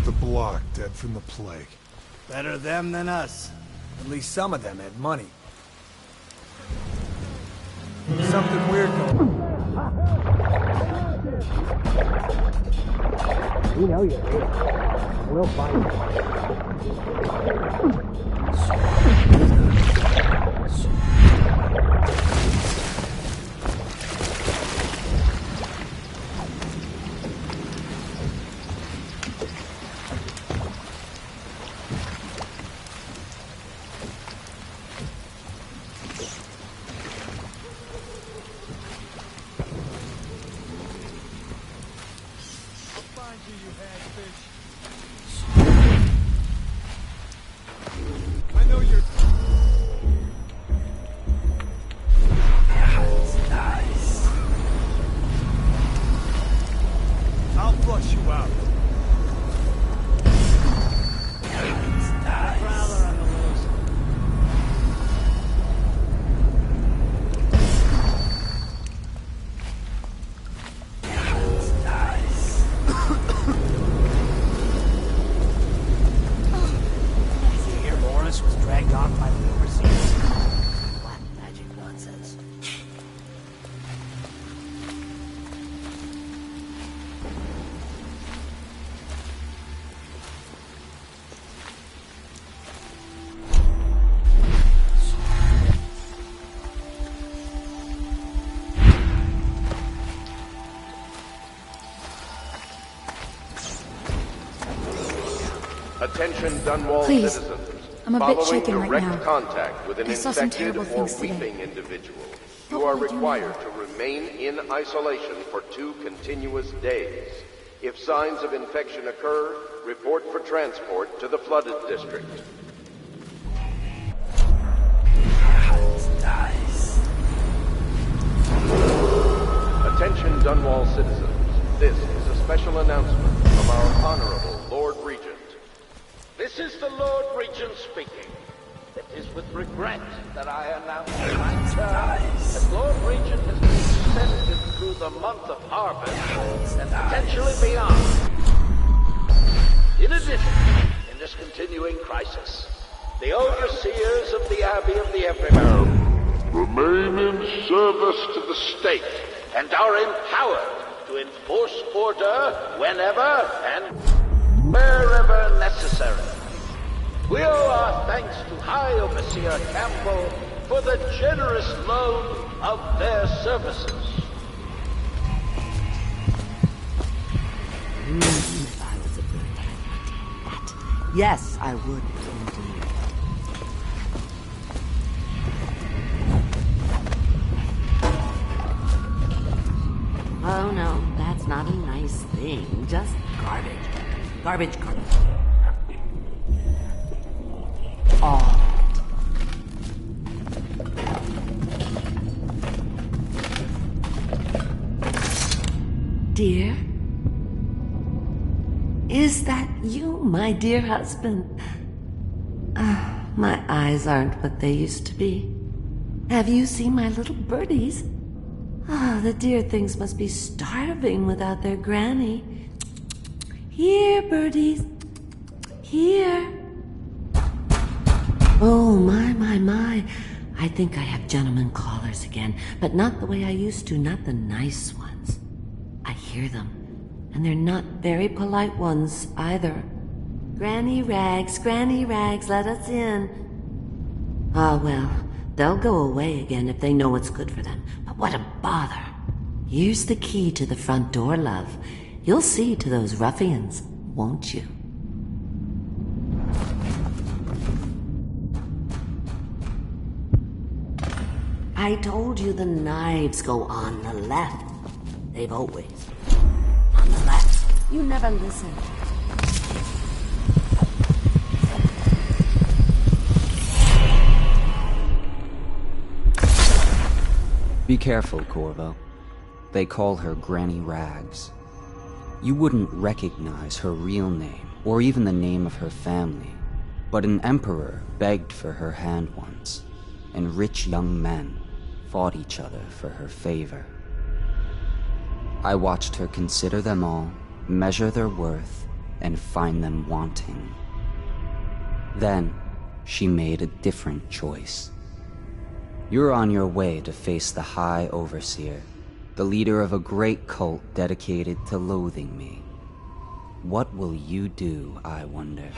the block, dead from the plague. Better them than us. At least some of them had money. Something weird going on. We know you're here. We'll find you. Attention Dunwall Please. citizens. I'm a bit Following shaken right direct now. contact with an I saw some infected terrible or things today. weeping individual, you What are will I do required to remain in isolation for 2 continuous days. If signs of infection occur, report for transport to the flooded district. Attention Dunwall citizens. This is a special announcement from our Honorable Lord Regent. This is the Lord Regent speaking. It is with regret that I announce my term as Lord Regent has been extended through the month of harvest and potentially beyond. In addition, in this continuing crisis, the overseers of the Abbey of the Everywhere remain in service to the state and are empowered to enforce order whenever and wherever necessary. We owe our thanks to High Overseer Campbell for the generous loan of their services. If I was a bird, I'd do that. Yes, I would indeed. Oh no, that's not a nice thing. Just garbage. Garbage, garbage. All. Dear? Is that you, my dear husband? My eyes aren't what they used to be. Have you seen my little birdies? The dear things must be starving without their granny. Here, birdies. Here. Oh, my. I think I have gentlemen callers again, but not the way I used to, not the nice ones. I hear them, and they're not very polite ones either. Granny Rags, let us in. Ah, well, they'll go away again if they know what's good for them. But what a bother. Here's the key to the front door, love. You'll see to those ruffians, won't you? I told you the knives go on the left. They've always on the left. You never listen. Be careful, Corvo. They call her Granny Rags. You wouldn't recognize her real name, or even the name of her family, but an emperor begged for her hand once, and rich young men fought each other for her favor. I watched her consider them all, measure their worth, and find them wanting. Then, she made a different choice. You're on your way to face the High Overseer, the leader of a great cult dedicated to loathing me. What will you do, I wonder?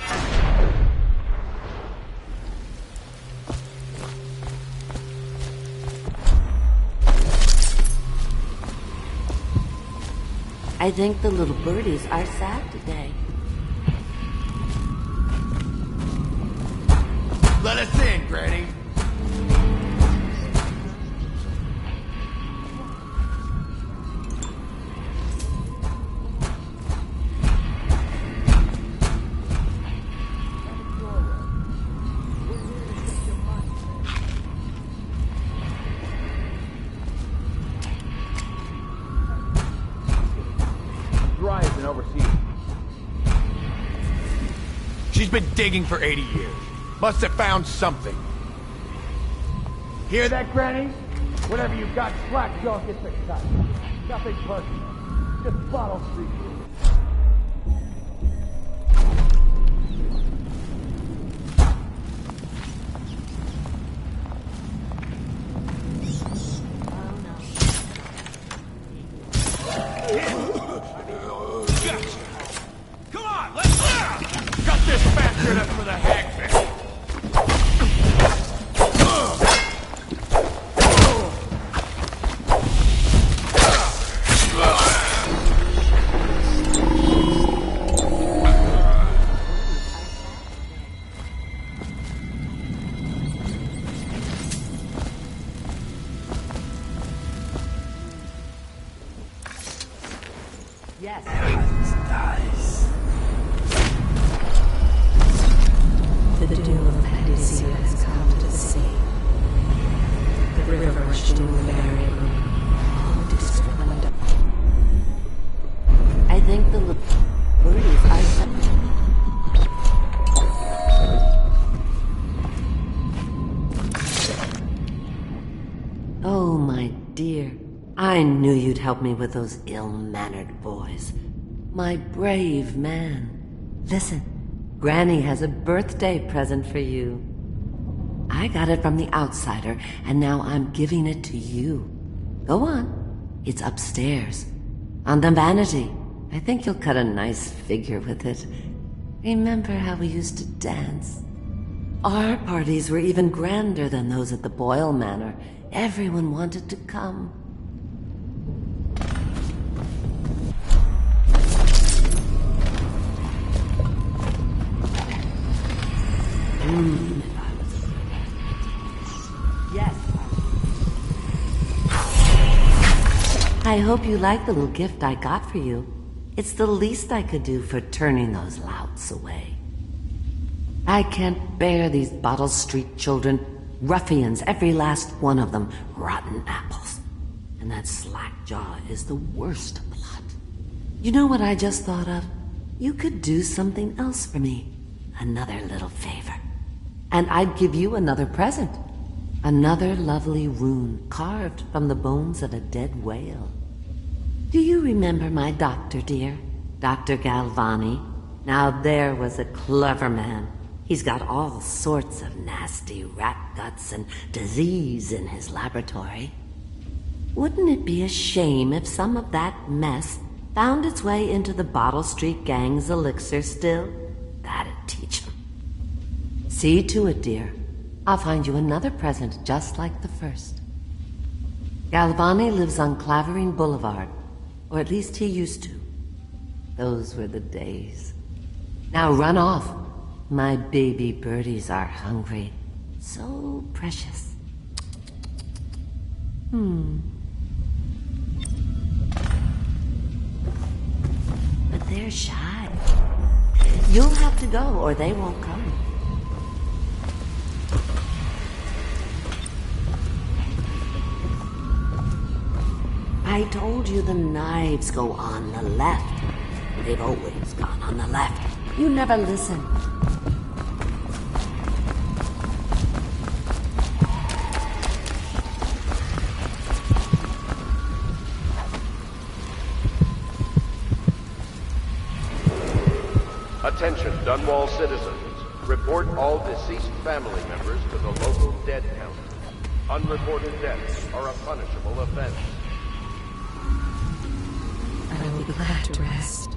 I think the little birdies are sad today. Let us in, Granny. She's been digging for 80 years. Must have found something. Hear that, Granny? Whatever you've got, Slackjaw gets a cut. Nothing personal. Just Bottle Street rules. Help me with those ill-mannered boys. My brave man. Listen, Granny has a birthday present for you. I got it from the outsider, and now I'm giving it to you. Go on. It's upstairs. On the vanity. I think you'll cut a nice figure with it. Remember how we used to dance? Our parties were even grander than those at the Boyle Manor. Everyone wanted to come. Yes. I hope you like the little gift I got for you. It's the least I could do for turning those louts away. I can't bear these Bottle Street children. Ruffians, every last one of them. Rotten apples. And that Slackjaw is the worst lot. You know what I just thought of? You could do something else for me. Another little favor. And I'd give you another present. Another lovely rune carved from the bones of a dead whale. Do you remember my doctor, dear? Dr. Galvani? Now there was a clever man. He's got all sorts of nasty rat guts and disease in his laboratory. Wouldn't it be a shame if some of that mess found its way into the Bottle Street Gang's elixir still? That'd teach him. See to it, dear. I'll find you another present just like the first. Galvani lives on Clavering Boulevard, or at least he used to. Those were the days. Now run off. My baby birdies are hungry. So precious. But they're shy. You'll have to go, or they won't come. I told you the knives go on the left. They've always gone on the left. You never listen. Attention, Dunwall citizens. Report all deceased family members to the local dead count. Unreported deaths are a punishable offense. I will be glad to rest.